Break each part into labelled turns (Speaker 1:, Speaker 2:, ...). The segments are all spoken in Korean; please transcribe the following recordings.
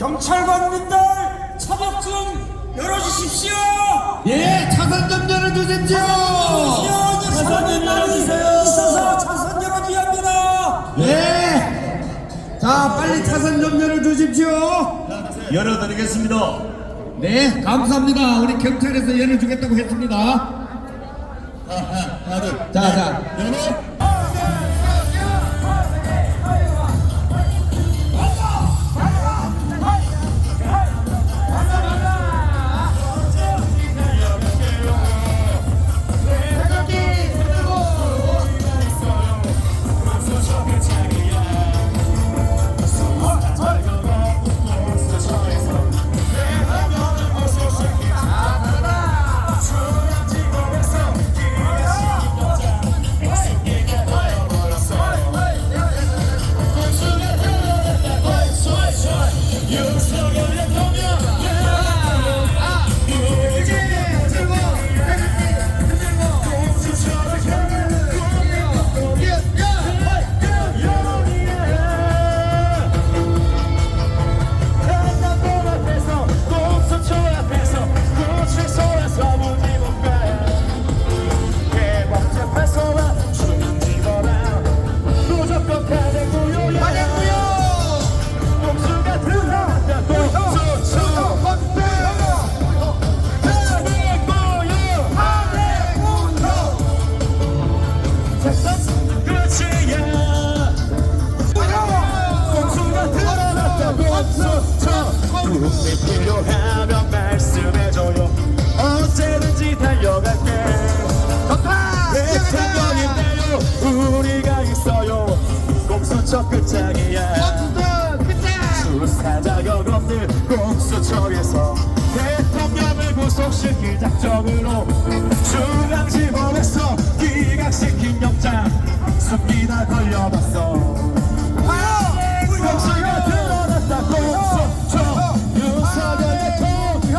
Speaker 1: 경찰관님들 차벽 좀 열어주십시오.
Speaker 2: 예, 차선 좀 열어주십시오.
Speaker 1: 차선 좀 열어주세요. 있어서 차선 열어줘야 합니다.
Speaker 2: 예. 자, 빨리 차선 좀 열어주십시오.
Speaker 3: 열어드리겠습니다.
Speaker 2: 네, 감사합니다. 우리 경찰에서 열어주겠다고 했습니다. 자.
Speaker 3: 열어.
Speaker 4: 필요하면 말씀해줘요. 언제든지 달려갈게. 대통령인데요 우리가 있어요. 공수처 끝장이야. 수사 자격 없는 공수처에서 대통령을 구속시킬 작정으로 중앙지법에서 기각시킨 영장 숨기다 걸려봤어. 공수가 드러났다. 공수처 윤석열 대통령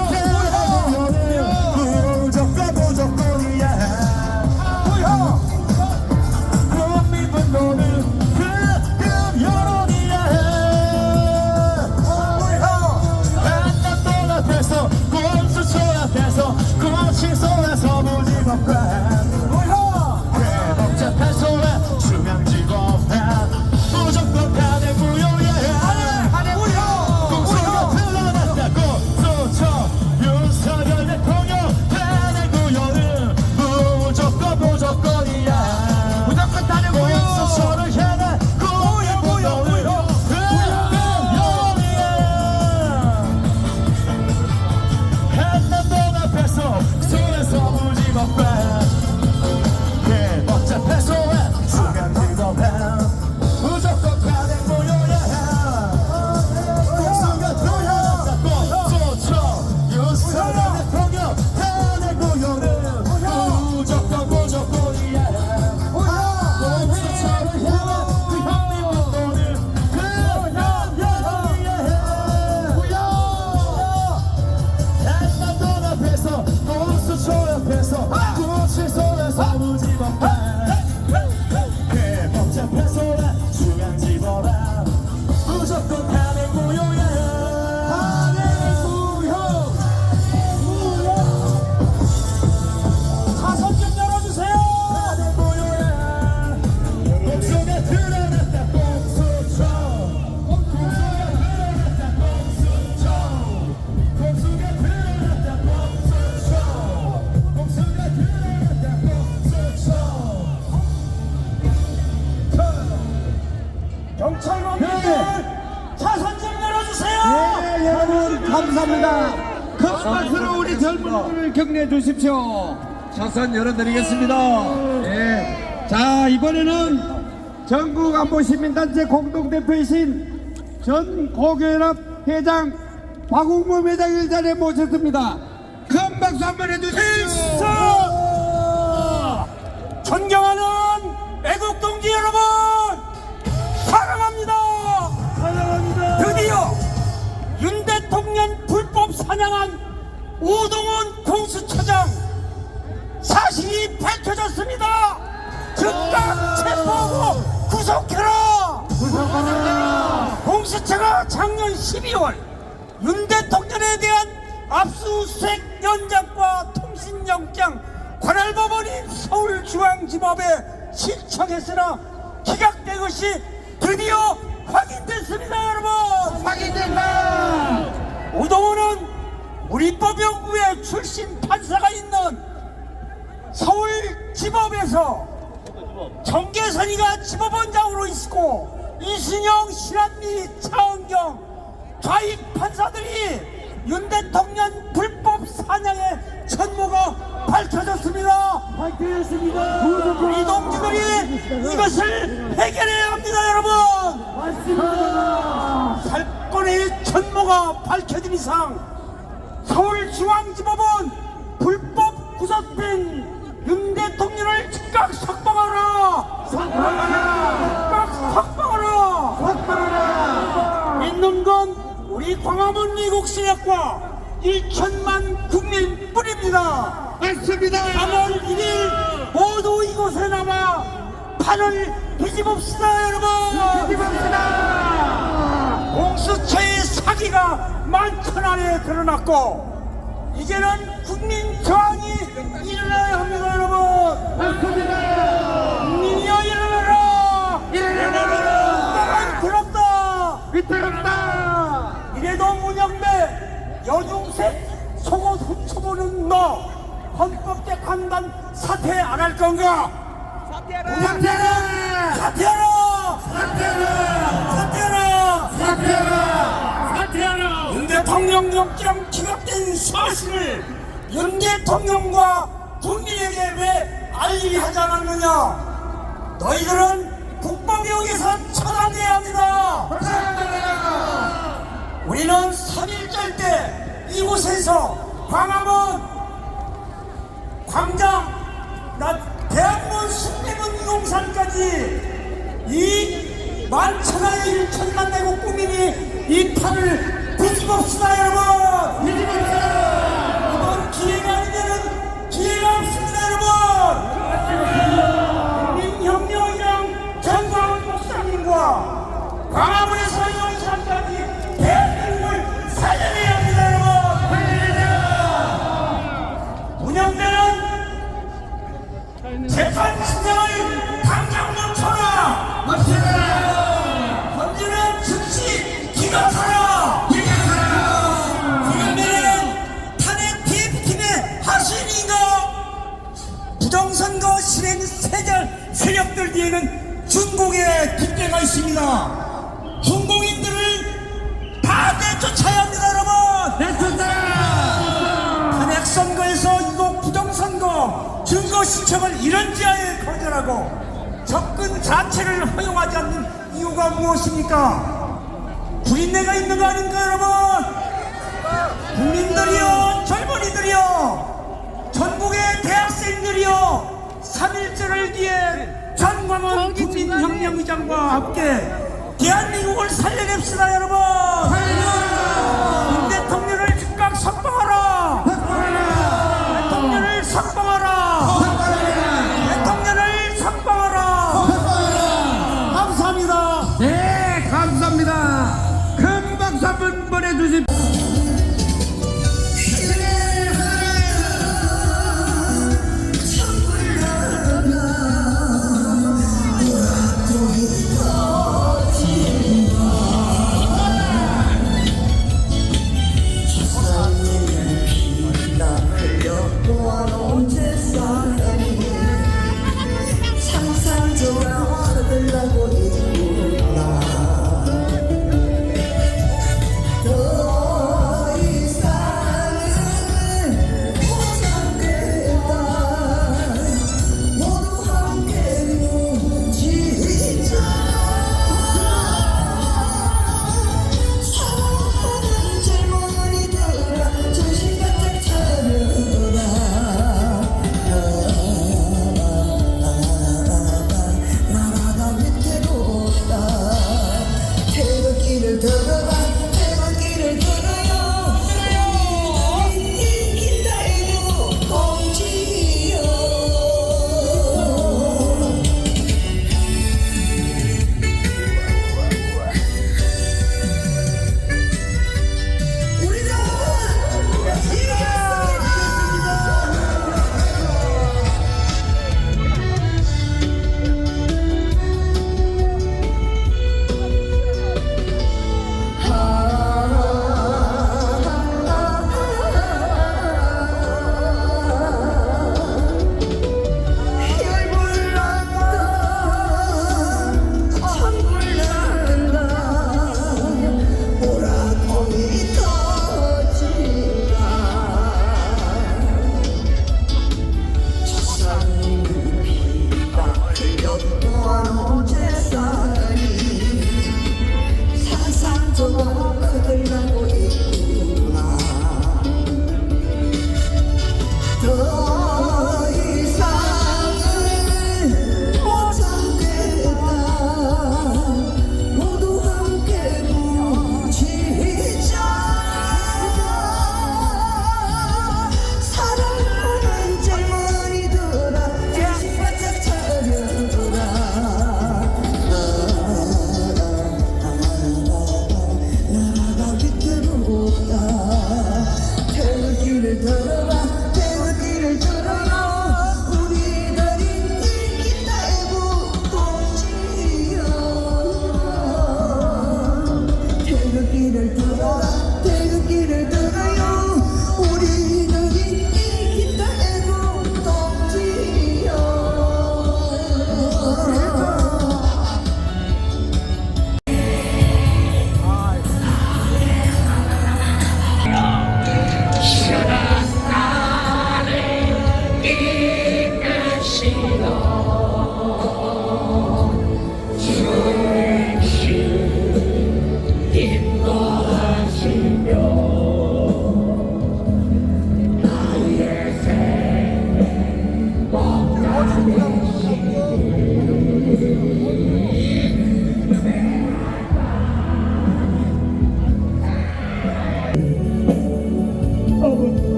Speaker 4: 무조건이야. 국민 분노는 그 여론이야. 한남동 앞에서 공수처 앞에서 구치소에서 무지법관 대법재판소와 중앙지법관 무조건 탄핵 무효야. 공수가 드러났다. 공수처 윤석열 대통령 탄핵 무효는 무조건이야. 무조건 탄핵 무효. 공수처를 향한 국민 분노는 그 여론이야. 한남동 앞에서 소에서 무지법관 대법재판소와 중앙지법관 무조건 탄핵 무효야. 공수가 드러났다. 공수처 윤석열 대통령 탄핵 무효는 무조건이야. 공수처를 향한 그 혁명 운동은 그 여론이야. 한남동 앞에서 공수처 옆에서 구치소에서 무지법관 대법재판소와 중앙지법관 무조건 탄핵 무효야. 탄핵 무효.
Speaker 1: 차선 좀 열어주세요.
Speaker 4: 탄핵 무효야. 공수가 드러났다. 공수처. 공수가 드러났다. 공수가 드러났다. 공수가 드러났다.
Speaker 1: 경찰관님들 차선 좀 열어주세요.
Speaker 2: 예, 여러분 감사합니다. 큰 박수로 우리 젊은 분을 격려해 주십시오. 차선 열어드리겠습니다. 예. 자, 이번에는 전국안보시민단체 공동대표이신 전고교연합 회장 박웅범 회장을 자리에 모셨습니다. 큰 박수 한번 해주십시오.
Speaker 1: 존경하는 애국동지 여러분, 사랑합니다. 드디어 윤 대통령 불법 사냥한 오동훈 공수처장 사실이 밝혀졌습니다. 즉각 체포하고 구속해라. 공수처가 작년 12월 윤 대통령에 대한 압수수색 연장과 통신영장 관할법원이 서울중앙지법에 신청했으나 기각된 것이 드디어 확인됐습니다. 여러분,
Speaker 2: 확인된다.
Speaker 1: 오동훈은 우리법연구회 출신 판사가 있는 서울지법에서 정계선이가 지법원장으로 있고 이순영, 신한미, 차은경 좌익 판사들이 윤 대통령 불법 사냥의 전모가 밝혀졌습니다. 우리 동지들이 이것을 해결해야 합니다. 여러분, 사건의 전모가 밝혀진 이상 서울중앙지법은 불법 구속된 윤 대통령을 즉각 석방하라! 즉각 석방하라! 있는 건 우리 광화문 미국시력과 1천만 국민뿐입니다.
Speaker 2: 맞습니다.
Speaker 1: 3월 1일 모두 이곳에 남아 판을 뒤집읍시다. 여러분,
Speaker 2: 뒤집읍시다.
Speaker 1: 공수처의 사기가 만천하에 드러났고 이제는 국민 저항이 일어나야 합니다. 여러분,
Speaker 2: 맞습니다.
Speaker 1: 국민이여 일어나라!
Speaker 2: 일어나라.
Speaker 1: 더럽다!
Speaker 2: 위태롭다.
Speaker 1: 이래도 문영배 여중생 속옷 훔쳐보는 너 헌법대 강단 사퇴 안 할 건가?
Speaker 2: 사퇴하라.
Speaker 1: 사퇴하라!
Speaker 2: 사퇴하라.
Speaker 1: 사퇴하라!
Speaker 2: 사퇴하라.
Speaker 1: 윤 대통령 영장 기각된 사실을 윤 대통령과 국민에게 왜 알리게 하지 않았느냐? 너희들은 국방력에서 처단해야 합니다. 우리는 3.1절 때 이곳에서 광화문 광장 대학문 숭례문 용산까지 이 만천하의 1천만 내국 국민이 이 판을 뒤집읍시다. 여러분, 이번 기회가 아니면은 기회가 없습니다. 여러분, 국민혁명이랑 정광훈 목사님과 광화문에서 용산까지 대한민국을 살려내야 합니다. 여러분, 문영배는 재판 진정을 당장 멈춰라. 헌재는 즉시 기각하라. 문영배는 탄핵 TF팀의 하수인인가? 부정선거 실행 세력들 뒤에는 중공의 뒷배가 있습니다. 중공인들을 다 내쫓아야 합니다. 여러분,
Speaker 2: 내쫓아라.
Speaker 1: 탄핵 선거에서 이거 부정선거 증거 신청을 이런 지하에 거절하고 접근 자체를 허용하지 않는 이유가 무엇입니까? 구린내가 있는 거 아닌가? 여러분, 국민들이요, 젊은이들이요, 전국의 대학생들이요, 3.1절을 위해 전광훈 국민혁명의장과 함께 대한민국을 살려냅시다. 여러분, 윤 대통령을 즉각 석방하라. 대통령을 석방하라. 대통령을 석방하라. 감사합니다.
Speaker 2: 네, 감사합니다. 큰 박수 한번 보내주십시오.
Speaker 3: 상상조라 얻으려고 있구나.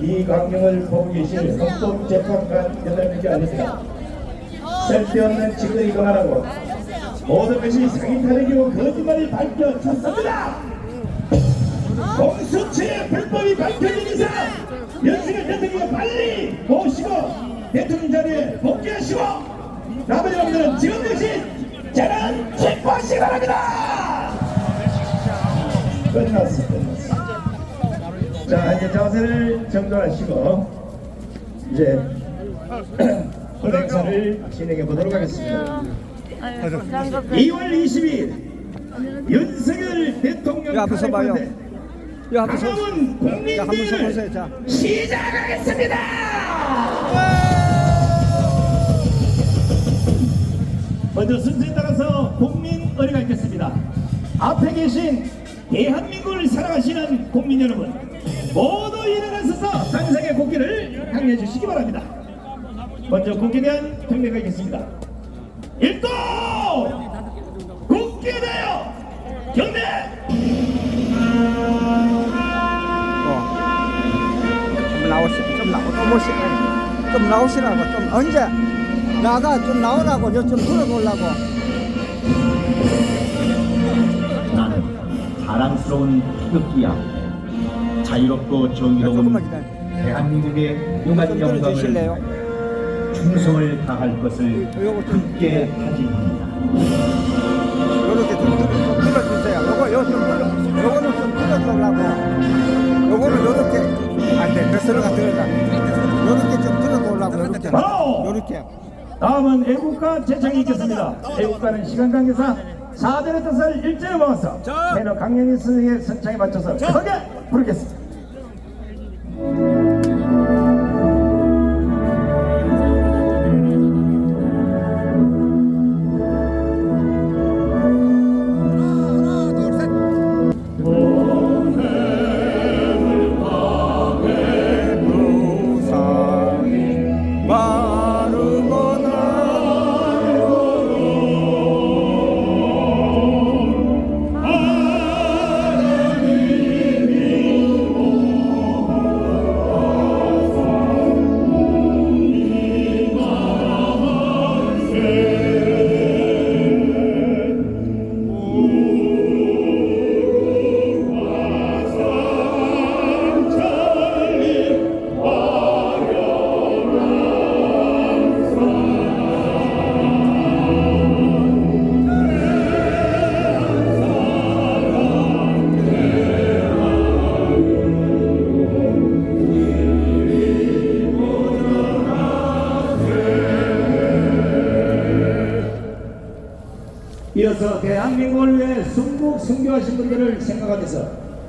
Speaker 3: 이 강령을 보고 계실 헌법재판관 8명이 아닙니다. 쓸데없는 짓거리 그만하고 모든 것이 사기 탈핵이고 거짓말이 밝혀졌습니다. 공수처의 불법이 밝혀진 이상 윤석열 대통령이 빨리 모시고 대통령 자리에 복귀하시고 나머지 분들은 지금 역시 재난 체포하시기 바랍니다. 끝났습니다. 자, 이제 자세를 정돈하시고 이제 헌행사를 진행해 보도록 하겠습니다. 2월 22일 윤석열 대통령
Speaker 2: 야, 앞에서 봐요. 야, 한번
Speaker 3: 강화문 국민대회를
Speaker 2: 서보세요. 자.
Speaker 3: 시작하겠습니다. 먼저 순서에 따라서 국민 의례가 있겠습니다. 앞에 계신 대한민국을 사랑하시는 국민 여러분 모두 일어나셔서 당상의 국기를 향해 주시기 바랍니다. 먼저 국기에 대한 경례가 있겠습니다. 일도 국기에 대하여 경례.
Speaker 2: 좀 나오시라고. 좀 언제 나가 좀 나오라고. 좀 들어보려고.
Speaker 5: 나는 사랑스러운 태극기야. 자유롭고 정의로운
Speaker 2: 조금만 기다려.
Speaker 5: 대한민국의 유관
Speaker 2: 좀
Speaker 5: 영광을
Speaker 2: 들어주실래요?
Speaker 5: 충성을 다할 것을
Speaker 2: 요거 좀
Speaker 5: 굳게 다짐합니다.
Speaker 2: 요렇게 좀 들어주세요. 요거는 좀 들어주려고. 요거는 요렇게. 안 돼. 들어가. 요렇게 좀 들어보려고. 요렇게.
Speaker 3: 바로
Speaker 2: 요렇게.
Speaker 3: 다음은 애국가 제창이 있겠습니다. 애국가는 시간 관계상 4절의 뜻을 일제히 모아서 매너 강연희 선생의 선창에 맞춰서 크게 부르겠습니다. 이어서 대한민국을 위해 순국 순교하신 분들을 생각하면서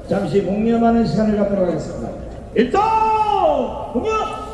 Speaker 3: 잠시 묵념하는 시간을 갖도록 하겠습니다. 일동 묵념.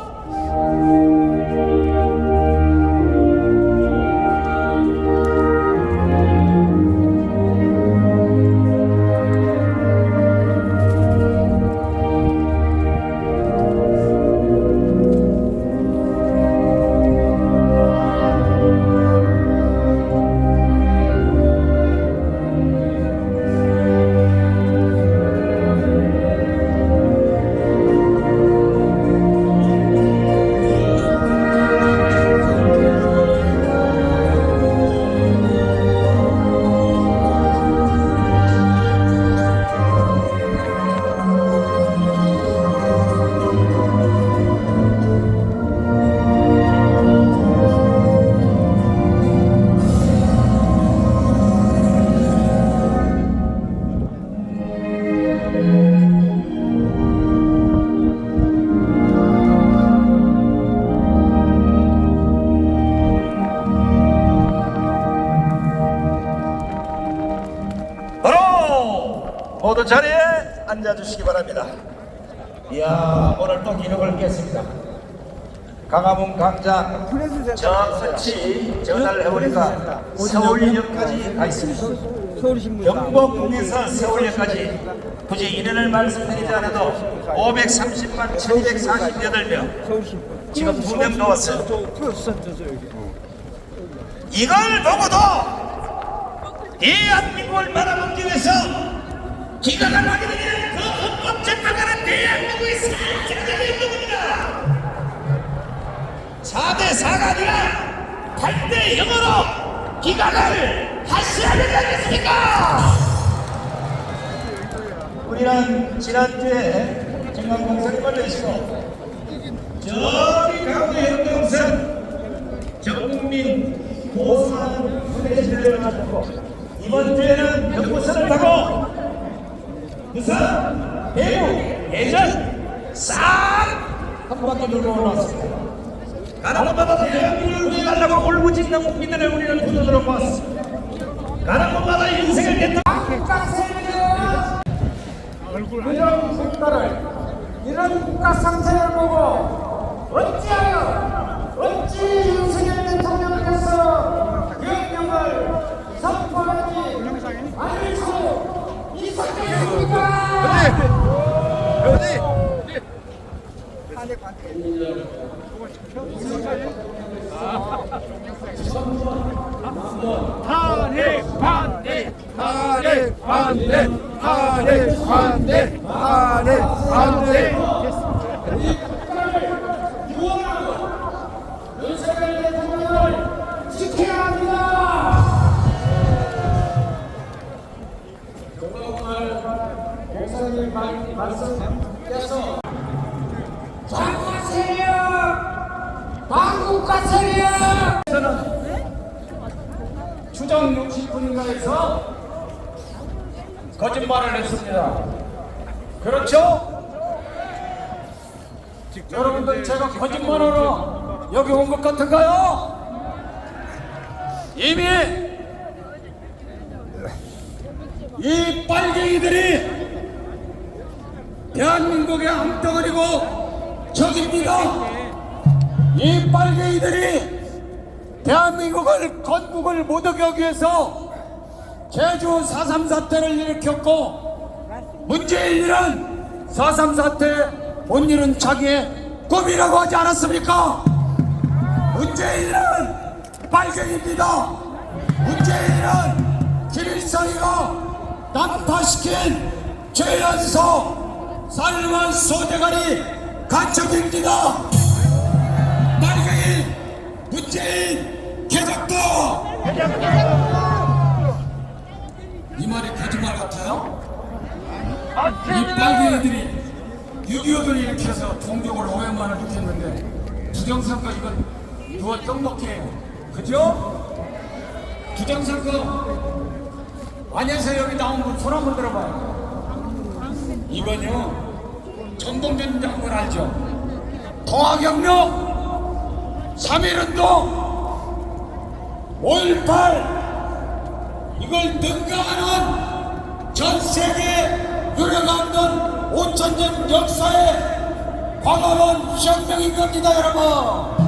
Speaker 3: 모두 자리에 앉아주시기 바랍니다. 이야, 오늘 또 기록을 깼습니다. 강화문 광장 정서치 전달해보니까 서울역까지 가 있습니다. 경복궁에서 서울역까지 굳이 인원을 말씀드리지 않아도 530만 1248명, 지금 2명 나왔어요. 이걸 보고도 대한민국을 말아먹기 위해서 기각을 하게 되면 그 헌법재판관은 대한민국의 살자적인 겁니다. 4대 4가 아니라 8대 0으로 기각을 하셔야 되지 않겠습니까? 우리는 지난주에 중앙공사를 내시고 저기 강원도 영동선 전국민 보수하는 후대지를 마쳤고 이번 주에는 경부선을 타고 부산, 대구, 예전 싹한 바퀴 돌고 올라왔습니다. 가는 곳마다 대한민국을 구해달라고 울부짖는 국민들을 우리는 부르도록 모았습니다. 가는 곳마다 인생을 뱉어
Speaker 1: 이런 색깔을 이런 국가 상태를 보고 어찌 윤석열 대통령께서 명령을 선포하지 않을 수 있었겠습니까? 윤석열 대통령을 지켜야 합니다. 목사님 말씀께서 장관 세력, 반국가 세력 추정 60분인가에서 거짓말을 했습니다. 그렇죠? 여러분들 제가 거짓말하러 여기 온 것 같은가요? 이미 이 빨갱이들이 대한민국의 암덩어리고 적입니다. 이 빨갱이들이 대한민국을 건국을 못하게 하기 위해서 제주 4.3 사태를 일으켰고 문재인이는 4.3 사태 못 이룬 자기의 꿈이라고 하지 않았습니까? 문재인은 빨갱이입니다. 문재인은 김일성이가 난파시킨 최연소 살만 소대가리 간첩입니다. 빨갱이 문재인 개적도 이 말이 거짓말 같아요? 이 빨갱이들이 6.25를 일으켜서 종족을 500만을 일으켰는데 부정선거 이건 누가 떡먹게 그죠? 부정선거 안에서 여기 나온 분 손 한번 들어봐요. 이건요 정봉준 장군 알죠? 통합혁명 3.1운동 5.18 이걸 능가하는 전 세계 유력없는 5,000년 역사의 광화문 혁명인 겁니다. 여러분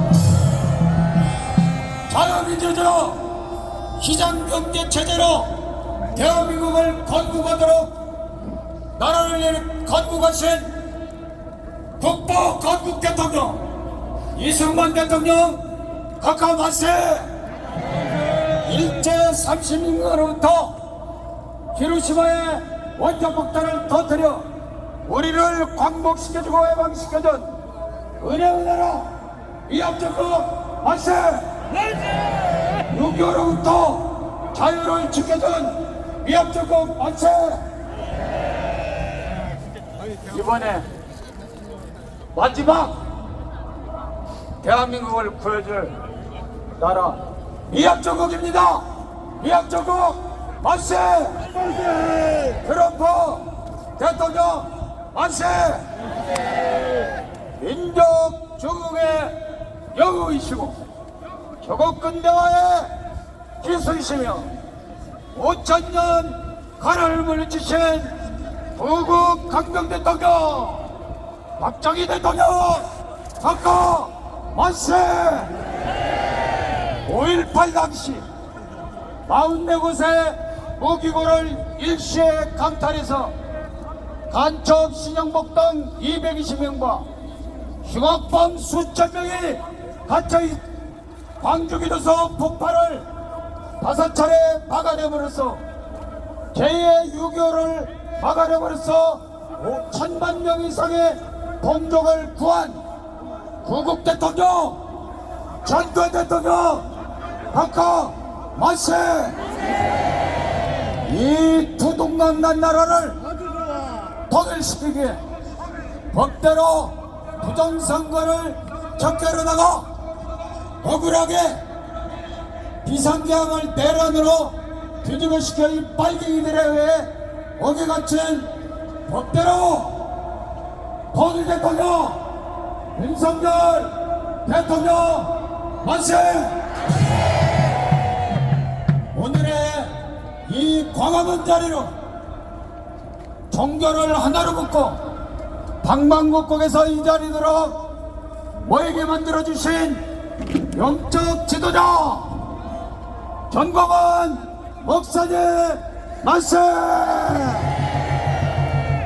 Speaker 1: 자유민주주의 시장경제체제로 대한민국을 건국하도록 나라를 건국하신 국보 건국 대통령 이승만 대통령 각하 만세. 일제 30년으로부터 히로시마의 원자폭탄을 터뜨려 우리를 광복시켜주고 해방시켜준 은혜의 나라 위압적국 만세. 6.25로부터 자유를 지켜준 위압적국 만세. 이번에 마지막 대한민국을 구해줄 나라 위압적국입니다. 위압적국 만세. 트럼프 대통령 만세. 민족 중흥의 영웅이시고 조국 근대화의 기수이시며 5,000년 가나를 물리치신 부국 강병 대통령 박정희 대통령 각하 만세. 5.18 당시 44곳의 무기고를 일시에 강탈해서 간첩 신영복 등 220명과 흉악범 수천 명이 갇혀있 광주기도서 폭발을 5차례 막아내버려서 제2의 6.25를
Speaker 6: 막아내버려서 5천만 명 이상의 동족을 구한 구국 대통령, 전두환 대통령, 박하 만세! 이 두동강난 나라를 통일시키기 위해 법대로 부정선거를 적결해 나가 억울하게 비상계엄을 내란으로 뒤집어 시켜 이 빨갱이들에 의해 어기 갇힌 법대로 통일 대통령 윤석열 대통령 만세! 오늘의 이 광화문 자리로 종교를 하나로 묶고 방방곡곡에서 이 자리로 모이게 만들어주신 영적 지도자 전광훈 목사님 만세!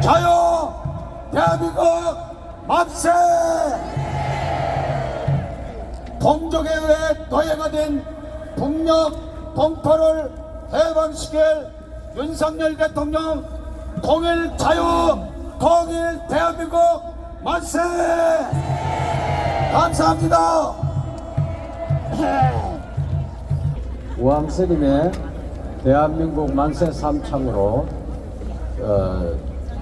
Speaker 6: 자유 대한민국 만세! 동족에 의해 노예가 된 북녘 동포를 해방시킬 윤석열 대통령 통일 자유 통일 대한민국 만세! 감사합니다.
Speaker 2: 우암스님의 대한민국 만세 삼창으로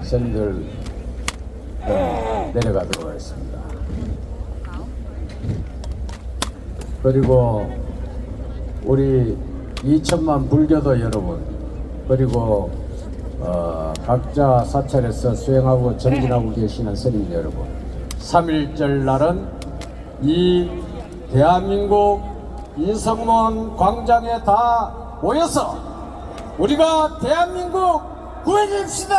Speaker 2: 선들 내려가도록 하겠습니다. 그리고 우리 2천만 불교도 여러분, 그리고 각자 사찰에서 수행하고 전진하고 계시는 스님 여러분, 3.1절 날은 이 대한민국 인성문 광장에 다 모여서 우리가 대한민국 구해줍시다!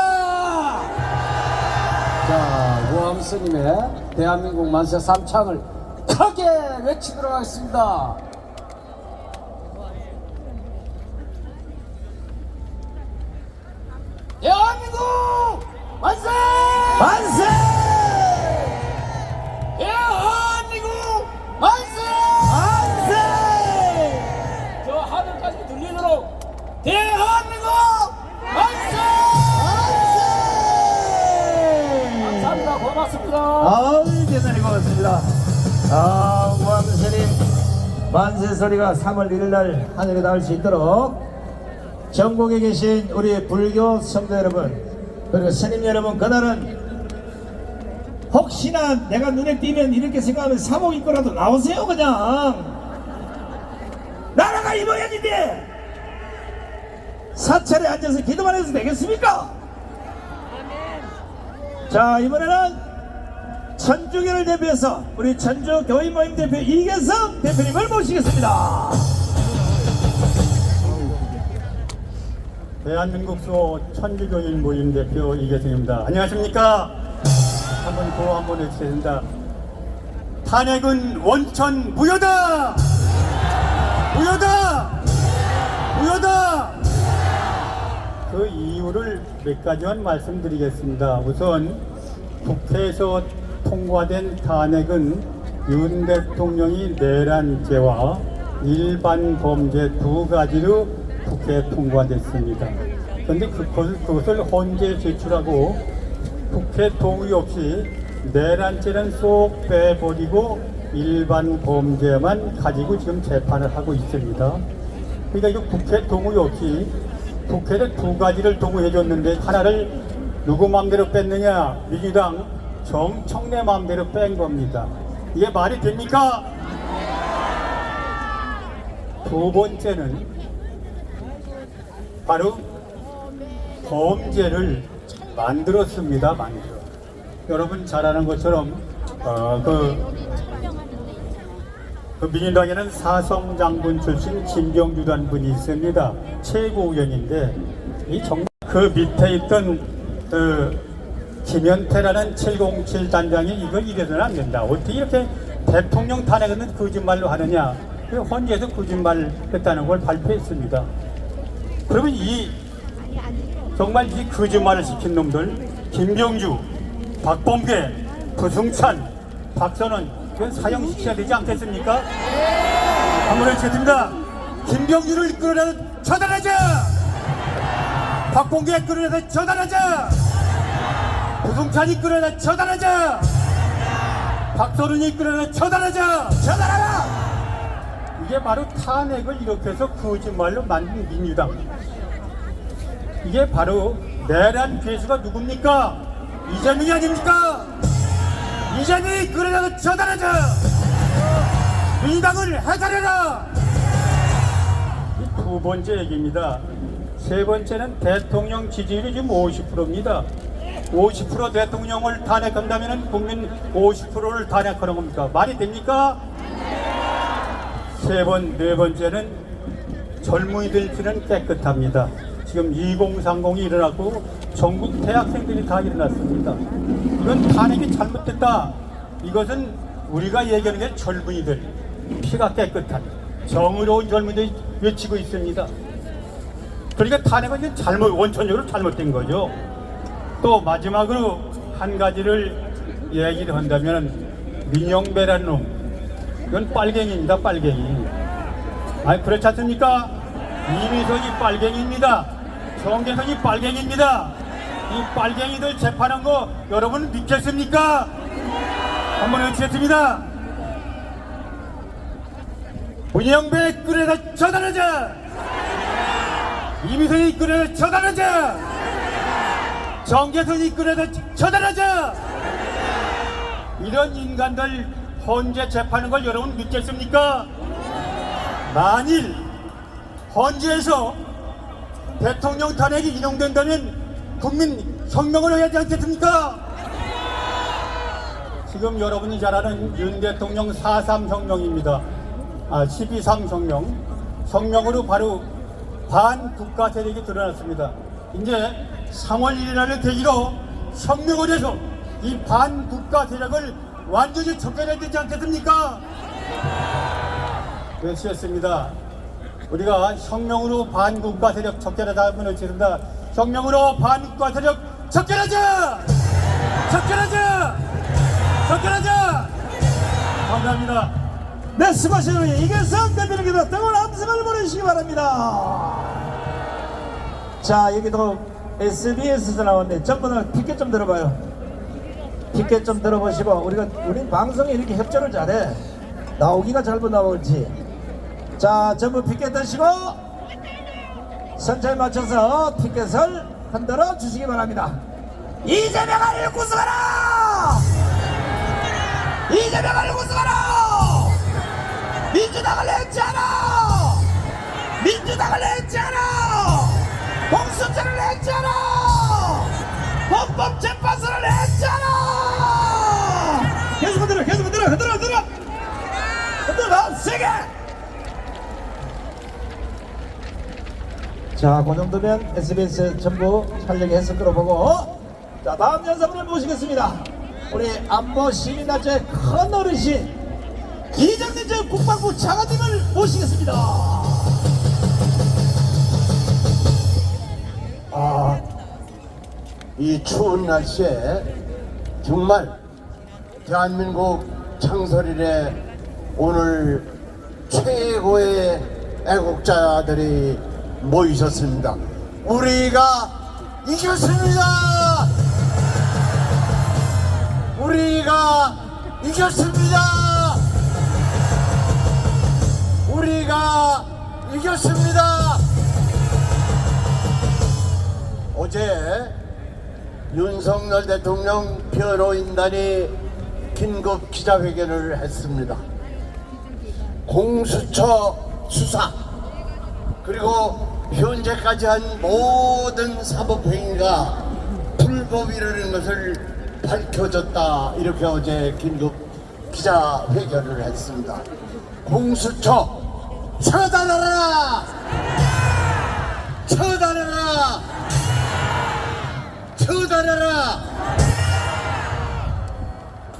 Speaker 2: 자, 우암 스님의 대한민국 만세 삼창을 크게 외치도록 하겠습니다. 대한민국 만세! 만세! 대한민국 만세! 만세! 저 하늘까지 들리도록 대한민국 만세! 만세! 감사합니다. 고맙습니다.
Speaker 1: 아우 대단히 고맙습니다. 우암스님 만세 소리가 3월 1일 하늘에 닿을 수 있도록 전국에 계신 우리 불교 성도 여러분, 그리고 스님 여러분, 그날은 혹시나 내가 눈에 띄면 이렇게 생각하면 사복 입고라도 나오세요. 그냥 나라가 이 모양인데 사찰에 앉아서 기도만 해도 되겠습니까? 자, 이번에는 천주교를 대표해서 우리 천주 교인 모임 대표 이계성 대표님을 모시겠습니다.
Speaker 7: 대한민국 수호 천주교인 모임 대표 이계승입니다. 안녕하십니까? 한번 구호 한번 해주셔야 탄핵은 원천 무효다! 무효다! 무효다! 그 이유를 몇 가지만 말씀드리겠습니다. 우선 국회에서 통과된 탄핵은 윤 대통령이 내란죄와 일반 범죄 두 가지로 국회에 통과됐습니다. 그런데 그것을 헌재 제출하고 국회 동의 없이 내란죄는 쏙 빼버리고 일반 범죄만 가지고 지금 재판을 하고 있습니다. 그러니까 이거 국회 동의 없이 국회는 두 가지를 동의해 줬는데 하나를 누구 마음대로 뺐느냐? 민주당 정청래 마음대로 뺀 겁니다. 이게 말이 됩니까? 두 번째는 바로 범죄를 만들었습니다. 여러분 잘 아는 것처럼 민주당에는 사성장군 출신 김경주라는 분이 있습니다. 최고위원인데 이 정말 그 밑에 있던 김현태라는 707 단장이 이걸 이래서는 안 된다. 어떻게 이렇게 대통령 탄핵은 거짓말로 하느냐? 그 헌재에서 거짓말 했다는 걸 발표했습니다. 그러면 정말 이 거짓말을 시킨 놈들 김병주, 박범계, 부승찬, 박선원 이건 사형시켜야 되지 않겠습니까? 한번 해주겠습니다. 김병주를 끌어내는 처단하자! 박봉계 끌어내서 처단하자. 부승찬이 끌어내서 처단하자. 박서른이 끌어내서 처단하자.
Speaker 2: 전화하라.
Speaker 7: 이게 바로 탄핵을 이렇게 해서 거짓말로 만든 민주당. 이게 바로 내란 괴수가 누굽니까? 이재명이 아닙니까? 이재명이 끌어내서 처단하자. 민주당을 해산해라. 이 두 번째 얘기입니다. 세 번째는 대통령 지지율이 지금 50%입니다. 50% 대통령을 탄핵한다면 국민 50%를 탄핵하는 겁니까? 말이 됩니까? 네 번째는 젊은이들 피는 깨끗합니다. 지금 2030이 일어났고 전국 대학생들이 다 일어났습니다. 이건 탄핵이 잘못됐다. 이것은 우리가 얘기하는 게 젊은이들 피가 깨끗한 정의로운 젊은이들이 외치고 있습니다. 그러니까 탄핵은 원천적으로 잘못된 거죠. 또 마지막으로 한 가지를 얘기를 한다면 민영배라는 놈, 이건 빨갱이입니다. 빨갱이. 아니 그렇지 않습니까? 이미선이 빨갱이입니다. 정계선이 빨갱이입니다. 이 빨갱이들 재판한 거 여러분 믿겠습니까? 한번 외치겠습니다. 문영배 끌어다 처단하자. 이미선이 끌어다 처단하자. 정계선이 끌어다 처단하자. 이런 인간들 헌재 재판하는 걸 여러분 믿겠습니까? 만일 헌재에서 대통령 탄핵이 인용된다면 국민 혁명을 해야 하지 않겠습니까? 지금 여러분이 잘 아는 윤 대통령 4.3 혁명입니다. 12.3 혁명. 혁명으로 바로 반국가 세력이 드러났습니다. 이제 3월 1일 날을 계기로 혁명을 해서 이 반국가 세력을 완전히 척결해야 되지 않겠습니까? 외치겠습니다. 우리가 혁명으로 반국가 세력 척결하자면 외치겠습니다. 혁명으로 반국가 세력 척결하자! 척결하자! 척결하자! 감사합니다.
Speaker 2: 네, 수고하셨습니다. 이계성 대표님께서 등을 함성을 보내주시기 바랍니다. 자, 여기도 SBS에서 나왔네. 전부 다 티켓 좀 들어봐요. 티켓 좀 들어보시고, 우리 방송에 이렇게 협조를 잘해. 나오기가 잘못 나올지. 자, 전부 티켓 드시고 선차에 맞춰서 티켓을 흔들어 주시기 바랍니다. 이재명을 구속하라! 이재명을 구속하라! 민주당을 해체하라! 민주당을 해체하라! 공수처를 해체하라! 헌법재판소를 해체하라! 계속 흔들어, 계속 흔들어, 흔들어, 흔들어! 흔들어, 세게! 자, 그 정도면 SBS 전부 촬영해서 끌어보고, 자, 다음 연사분을 모시겠습니다. 우리 안보 시민단체 큰 어르신 이정민 전 국방부 장관님을 모시겠습니다.
Speaker 6: 이 추운 날씨에 정말 대한민국 창설 이래 오늘 최고의 애국자들이 모이셨습니다. 우리가 이겼습니다. 우리가 이겼습니다. 우리가 이겼습니다. 어제 윤석열 대통령 변호인단이 긴급 기자회견을 했습니다. 공수처 수사 그리고 현재까지 한 모든 사법행위가 불법이라는 것을 밝혀졌다, 이렇게 어제 긴급 기자회견을 했습니다. 공수처 처단하라! 처단하라! 처단하라!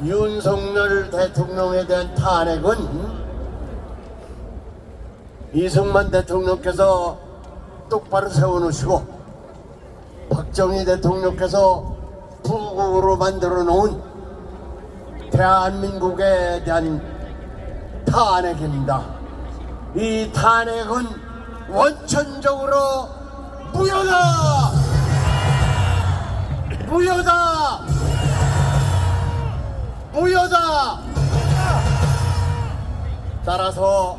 Speaker 6: 윤석열 대통령에 대한 탄핵은 이승만 대통령께서 똑바로 세워놓으시고 박정희 대통령께서 부국으로 만들어 놓은 대한민국에 대한 탄핵입니다. 이 탄핵은 원천적으로 무효다! 무효다! 무효다! 따라서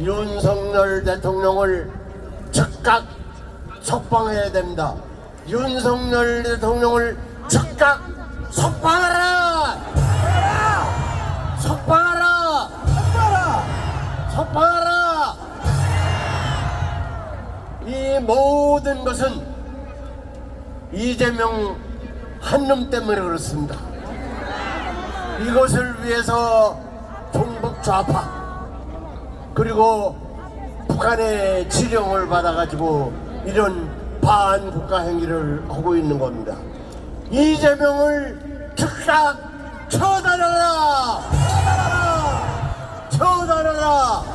Speaker 6: 윤석열 대통령을 즉각 석방해야 됩니다. 윤석열 대통령을 즉각 석방하라! 석방하라! 석방하라! 이 모든 것은 이재명 한놈 때문에 그렇습니다. 이것을 위해서 종북 좌파 그리고 북한의 지령을 받아가지고 이런 반국가 행위를 하고 있는 겁니다. 이재명을 즉각 처단하라! 처단하라!
Speaker 2: 처단하라!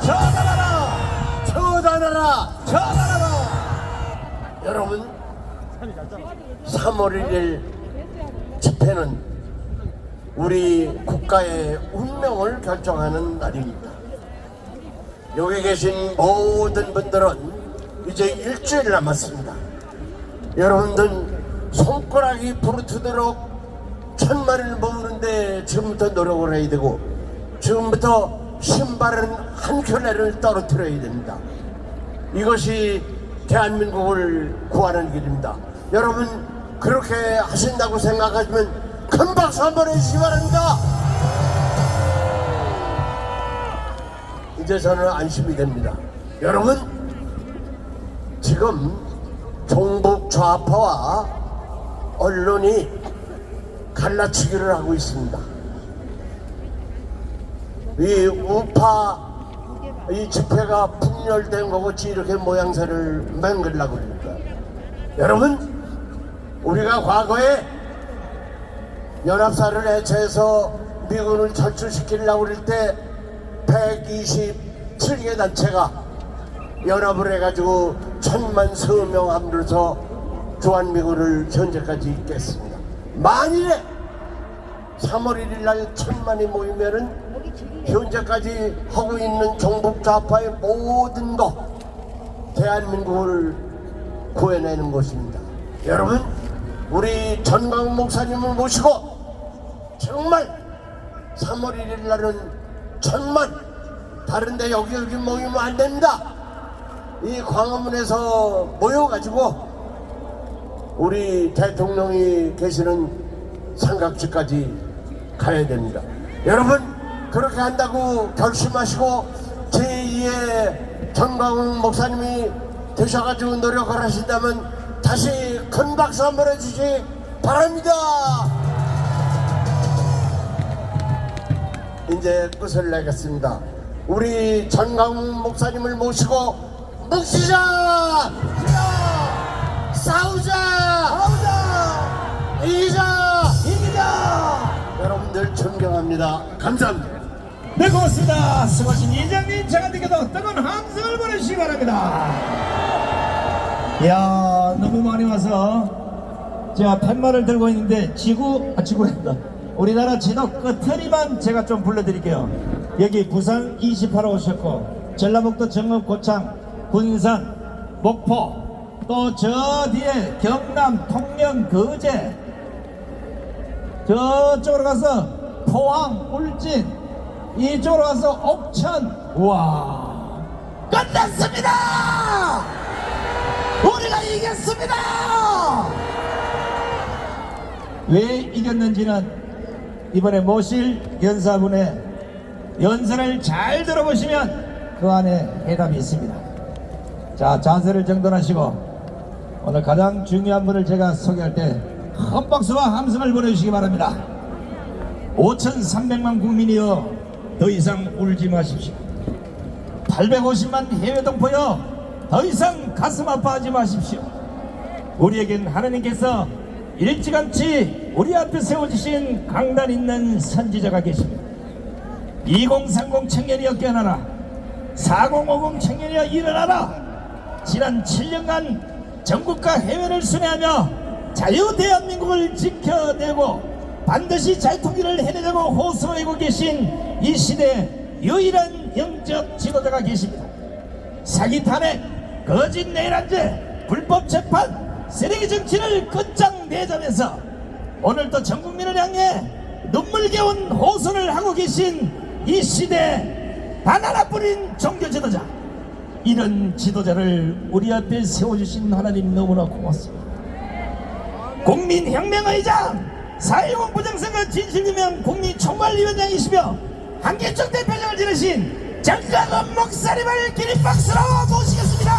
Speaker 6: 처단하라!
Speaker 2: 처단하라!
Speaker 6: 여러분 3월 1일 집회는 우리 국가의 운명을 결정하는 날입니다. 여기 계신 모든 분들은 이제 일주일 남았습니다. 여러분들 손가락이 부르트도록 1000마리를 모으는데 지금부터 노력을 해야 되고 지금부터 신발은 한 켤레를 떨어뜨려야 됩니다. 이것이 대한민국을 구하는 길입니다. 여러분 그렇게 하신다고 생각하시면 큰 박수 한번 해주시기 바랍니다. 이제 저는 안심이 됩니다. 여러분 지금 종북 좌파와 언론이 갈라치기를 하고 있습니다. 이 우파 이 집회가 분열된 거고지 이렇게 모양새를 맹글라고 그러니까 여러분 우리가 과거에 연합사를 해체해서 미군을 철수시키려고 그럴 때 127개 단체가 연합을 해가지고 1000만 서명함으로써 주한미군을 현재까지 깼습니다. 만일에 3월 1일 날 1000만이 모이면은 현재까지 하고 있는 종북 좌파의 모든 것 대한민국을 구해내는 것입니다. 여러분 우리 전광훈 목사님을 모시고 정말 3월 1일 날은 1000만 다른데 여기 모이면 안 됩니다. 이 광화문에서 모여가지고 우리 대통령이 계시는 삼각지까지 가야 됩니다. 여러분 그렇게 한다고 결심하시고 제2의 전광훈 목사님이 되셔가지고 노력을 하신다면 다시 큰 박수 한번 해주시기 바랍니다. 이제 끝을 내겠습니다. 우리 전광훈 목사님을 모시고 뭉치자! 싸우자! 이기자! 여러분들 존경합니다. 감사합니다.
Speaker 2: 네 고맙습니다. 수고하신 이장님 장관님께도 뜨거운 함성을 보내주시기 바랍니다. 이야 너무 많이 와서 제가 팻말을 들고 있는데 지구란다. 우리나라 지도 끝트리만 제가 좀 불러드릴게요. 여기 부산 28호 오셨고 전라북도 정읍 고창 군산 목포 또 저 뒤에 경남 통영 거제 저쪽으로 가서 포항 울진 이쪽으로 가서 옥천 우와 끝났습니다. 우리가 이겼습니다. 왜 이겼는지는 이번에 모실 연사분의 연설을 잘 들어보시면 그 안에 해답이 있습니다. 자 자세를 정돈하시고 오늘 가장 중요한 분을 제가 소개할 때 큰 박수와 함성을 보내주시기 바랍니다. 5300만 국민이여 더 이상 울지 마십시오. 850만 해외 동포여 더 이상 가슴 아파하지 마십시오. 우리에겐 하나님께서 일찌감치 우리 앞에 세워주신 강단 있는 선지자가 계십니다. 2030 청년이여 깨어나라. 4050 청년이여 일어나라. 지난 7년간 전국과 해외를 순회하며 자유 대한민국을 지켜내고 반드시 자유통일을 해내자고 호소하고 계신 이 시대 유일한 영적 지도자가 계십니다. 사기 탄핵, 거짓 내란죄, 불법 재판, 쓰레기 정치를 끝장내자면서 오늘도 전 국민을 향해 눈물겨운 호소를 하고 계신 이 시대 단 하나뿐인 종교 지도자, 이런 지도자를 우리 앞에 세워주신 하나님 너무나 고맙습니다. 국민혁명의장 4.10 부정선거 진실규명 국민총괄위원장이시며 한길쪽 대표장을 지내신 정강원 목사님을 기립박수로 모시겠습니다.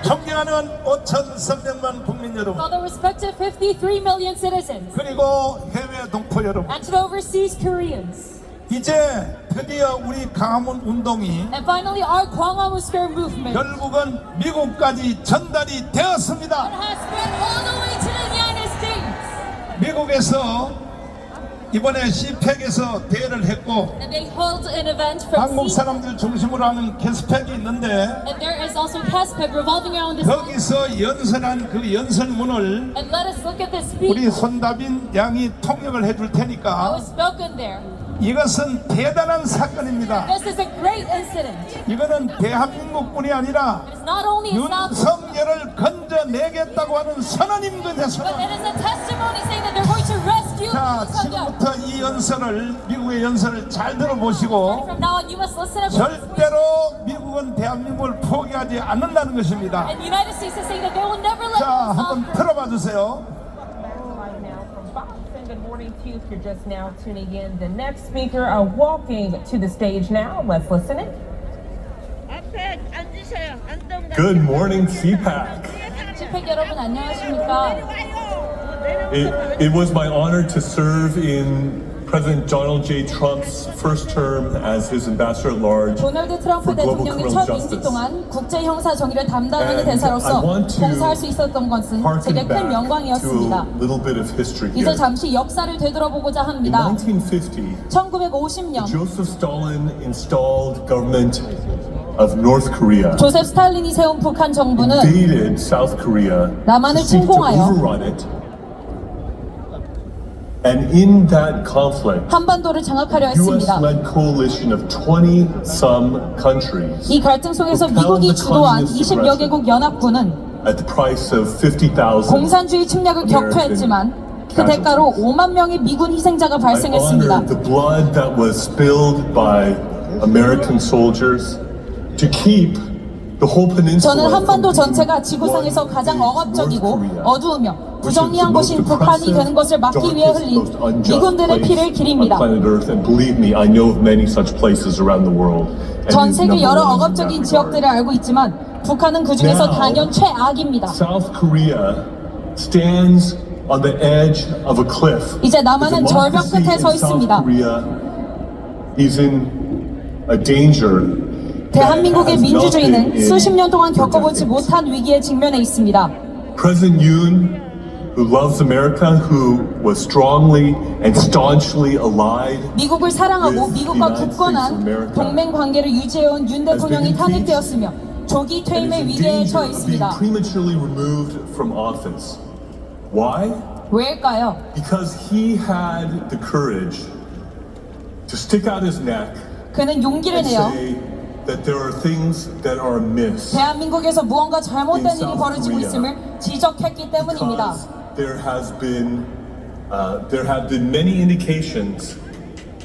Speaker 4: 존경하는 5,300만 국민 여러분,
Speaker 8: For the respective 53 million citizens
Speaker 4: 그리고 해외 동포 여러분,
Speaker 8: and to the overseas Koreans.
Speaker 4: 이제 드디어 우리 강화문 운동이
Speaker 8: And finally, our Gwanghwamun Square movement
Speaker 4: 결국은 미국까지 전달이 되었습니다.
Speaker 8: has spread all the way to the United States.
Speaker 4: 미국에서 이번에 CPEC에서 대회를 했고
Speaker 8: And they hold an event from
Speaker 4: 한국
Speaker 8: CPEC.
Speaker 4: 사람들 중심으로 하는 캐스펙이 있는데
Speaker 8: And there is also CASPEC revolving around this.
Speaker 4: 거기서 연설한 그 연설문을
Speaker 8: And let us look at this
Speaker 4: 우리
Speaker 8: speech
Speaker 4: 손다빈 양이 통역을 해줄
Speaker 8: that
Speaker 4: 테니까
Speaker 8: was spoken there.
Speaker 4: 이것은 대단한 사건입니다.
Speaker 8: This is a great incident.
Speaker 4: 이거는 대한민국뿐이 아니라
Speaker 8: It's not only a South,
Speaker 4: 윤석열을 건져내겠다고 하는 선언입니다.
Speaker 8: but it is a testimony saying that they're going to rescue
Speaker 4: 자,
Speaker 8: Yoon Suk-yeol.
Speaker 4: 지금부터 이 연설을 미국의 연설을 잘 들어보시고
Speaker 8: From now on, you must listen up. to this.
Speaker 4: 절대로 미국은 대한민국을 포기하지 않는다는 것입니다.
Speaker 8: And the United States is saying that they will never let
Speaker 4: 자,
Speaker 8: us
Speaker 4: 한번 틀어봐 주세요.
Speaker 9: Live now from Fox, and good morning to you if you're just now tuning in. The next speaker are walking to the stage now. Let's listen in.
Speaker 10: 앞에 앉으세요.
Speaker 11: Good morning, CPAC.
Speaker 8: 집회 여러분 안녕하십니까?
Speaker 11: It was my honor to serve in President Donald J. Trump's first term as his ambassador at large
Speaker 8: 도널드 트럼프
Speaker 11: for global
Speaker 8: 대통령의
Speaker 11: criminal
Speaker 8: 첫 임기
Speaker 11: justice.
Speaker 8: 동안 국제 형사 정의를 담당하는
Speaker 11: And
Speaker 8: 대사로서
Speaker 11: I want to
Speaker 8: 봉사할 수 있었던 것은 제게
Speaker 11: Harken
Speaker 8: 큰
Speaker 11: back to
Speaker 8: 영광이었습니다.
Speaker 11: a little bit of history
Speaker 8: 이제
Speaker 11: here.
Speaker 8: 잠시 역사를 되돌아보고자
Speaker 11: In
Speaker 8: 합니다.
Speaker 11: 1950,
Speaker 8: 1950년
Speaker 11: Joseph Stalin installed government of North Korea,
Speaker 8: 조셉 스탈린이 세운 북한 정부는
Speaker 11: invaded South Korea
Speaker 8: 남한을
Speaker 11: to seek to
Speaker 8: 침공하여
Speaker 11: overrun it. And in that conflict,
Speaker 8: 한반도를 장악하려 했습니다.
Speaker 11: U.S.-led coalition of 20-some countries
Speaker 8: 이 갈등 속에서 미국이 주도한 20여 개국 연합군은
Speaker 11: at the price of 50,000.
Speaker 8: 공산주의 침략을 격퇴했지만 그 대가로 5만 명의 미군 희생자가
Speaker 11: I
Speaker 8: 발생했습니다.
Speaker 11: honor the blood that was spilled by American soldiers to keep the whole peninsula
Speaker 8: 저는 한반도
Speaker 11: from being
Speaker 8: 전체가 지구상에서
Speaker 11: one
Speaker 8: 가장
Speaker 11: big
Speaker 8: 억압적이고
Speaker 11: North Korea,
Speaker 8: 어두우며
Speaker 11: which is the
Speaker 8: 부정리한
Speaker 11: most
Speaker 8: 곳인 북한이
Speaker 11: oppressive,
Speaker 8: 되는 것을 막기 위해
Speaker 11: darkest,
Speaker 8: 흘린
Speaker 11: most unjust
Speaker 8: 미군들의
Speaker 11: place
Speaker 8: 피를
Speaker 11: on
Speaker 8: 기립니다.
Speaker 11: planet Earth. And believe me, I know of many such places around the world. And
Speaker 8: 전
Speaker 11: it's
Speaker 8: 세계
Speaker 11: number
Speaker 8: 여러
Speaker 11: one in
Speaker 8: 억압적인
Speaker 11: that
Speaker 8: 지역들을
Speaker 11: regard.
Speaker 8: 알고 있지만 북한은 그 중에서
Speaker 11: Now,
Speaker 8: 단연 최악입니다.
Speaker 11: South Korea stands on the edge of a cliff.
Speaker 8: 이제 남한은
Speaker 11: The
Speaker 8: 절벽
Speaker 11: democracy
Speaker 8: 끝에 서
Speaker 11: in South
Speaker 8: 있습니다.
Speaker 11: Korea is in a danger.
Speaker 8: 대한민국의
Speaker 11: that has not
Speaker 8: 민주주의는
Speaker 11: been in
Speaker 8: 수십 년 동안
Speaker 11: for
Speaker 8: 겪어보지
Speaker 11: decades.
Speaker 8: 못한 위기에 직면해 있습니다.
Speaker 11: President Yoon, who loves America, who was strongly and staunchly allied,
Speaker 8: 미국을 사랑하고
Speaker 11: with
Speaker 8: 미국과
Speaker 11: the United States of
Speaker 8: 굳건한
Speaker 11: America,
Speaker 8: 동맹 관계를 유지해온 윤 대통령이 탄핵되었으며 조기
Speaker 11: and
Speaker 8: 퇴임의
Speaker 11: is in
Speaker 8: 위기에
Speaker 11: danger
Speaker 8: 처해
Speaker 11: of being
Speaker 8: 있습니다.
Speaker 11: prematurely removed from office. Why?
Speaker 8: 왜일까요?
Speaker 11: Because he had the courage to stick out his neck
Speaker 8: 그는 용기를
Speaker 11: and
Speaker 8: 내어
Speaker 11: say that there are things that are amiss.
Speaker 8: 대한민국에서 무언가 잘못된
Speaker 11: In
Speaker 8: 일이
Speaker 11: South
Speaker 8: 벌어지고
Speaker 11: Korea.
Speaker 8: 있음을 지적했기 때문입니다.
Speaker 11: Because there have been many indications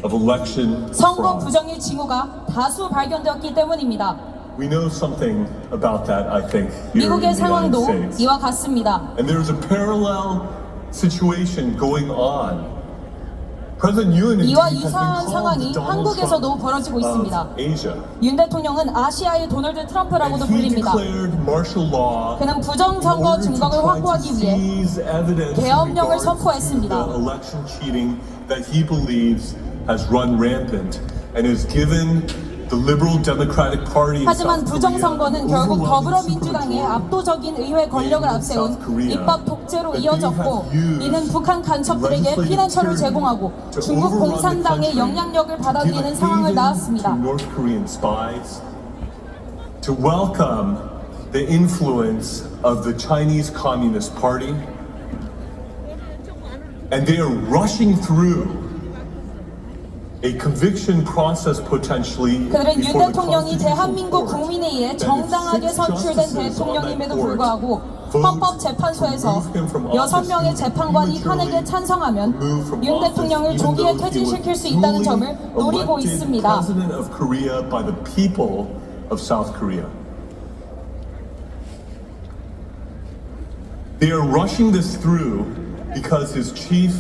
Speaker 11: of election
Speaker 8: 선거
Speaker 11: fraud.
Speaker 8: 부정의 징후가 다수 발견되었기 때문입니다.
Speaker 11: We know something about that, I think, here in
Speaker 8: 미국의
Speaker 11: the United
Speaker 8: 상황도
Speaker 11: States.
Speaker 8: 이와 같습니다.
Speaker 11: And there's a parallel situation going on. President Yoon
Speaker 8: 이와
Speaker 11: indeed has been
Speaker 8: 유사한
Speaker 11: called
Speaker 8: 상황이
Speaker 11: the Donald
Speaker 8: 한국에서도
Speaker 11: Trump
Speaker 8: 벌어지고 있습니다.
Speaker 11: of Asia.
Speaker 8: 윤 대통령은 아시아의 도널드 트럼프라고도
Speaker 11: And he
Speaker 8: 불립니다.
Speaker 11: declared martial law
Speaker 8: 그는
Speaker 11: in
Speaker 8: 부정선거
Speaker 11: order to
Speaker 8: 증거를
Speaker 11: try to
Speaker 8: 확보하기 위해
Speaker 11: seize evidence in
Speaker 8: 계엄령을
Speaker 11: regards
Speaker 8: 선포했습니다.
Speaker 11: to the election cheating that he believes has run rampant and has given the Liberal Democratic Party in
Speaker 8: 하지만
Speaker 11: South
Speaker 8: 부정선거는
Speaker 11: Korea
Speaker 8: 결국
Speaker 11: overwhelming
Speaker 8: 더불어민주당의
Speaker 11: supermajority.
Speaker 8: 압도적인 의회 권력을 앞세운 입법 독재로 이어졌고 이는 북한 간첩들에게 피난처를 제공하고 중국 공산당의 영향력을 받아들이는 상황을 낳았습니다.
Speaker 11: To North Korean spies, to welcome the influence of the Chinese Communist Party, And they are rushing through a conviction process potentially
Speaker 8: 그들은 윤
Speaker 11: before the
Speaker 8: 대통령이
Speaker 11: Constitutional
Speaker 8: 대한민국
Speaker 11: Court.
Speaker 8: 국민에 의해
Speaker 11: That if
Speaker 8: 정당하게
Speaker 11: 6
Speaker 8: 선출된
Speaker 11: justices on that
Speaker 8: 대통령임에도
Speaker 11: court
Speaker 8: 불구하고
Speaker 11: vote
Speaker 8: 헌법재판소에서
Speaker 11: to remove him from office,
Speaker 8: 6명의 재판관이 탄핵에 찬성하면
Speaker 11: removed from
Speaker 8: 윤
Speaker 11: office,
Speaker 8: 대통령을
Speaker 11: even
Speaker 8: 조기에
Speaker 11: though he was
Speaker 8: 퇴진시킬 수 있다는 점을
Speaker 11: duly
Speaker 8: 노리고
Speaker 11: elected
Speaker 8: 있습니다.
Speaker 11: President of Korea by the people of South Korea. They are rushing this through because his chief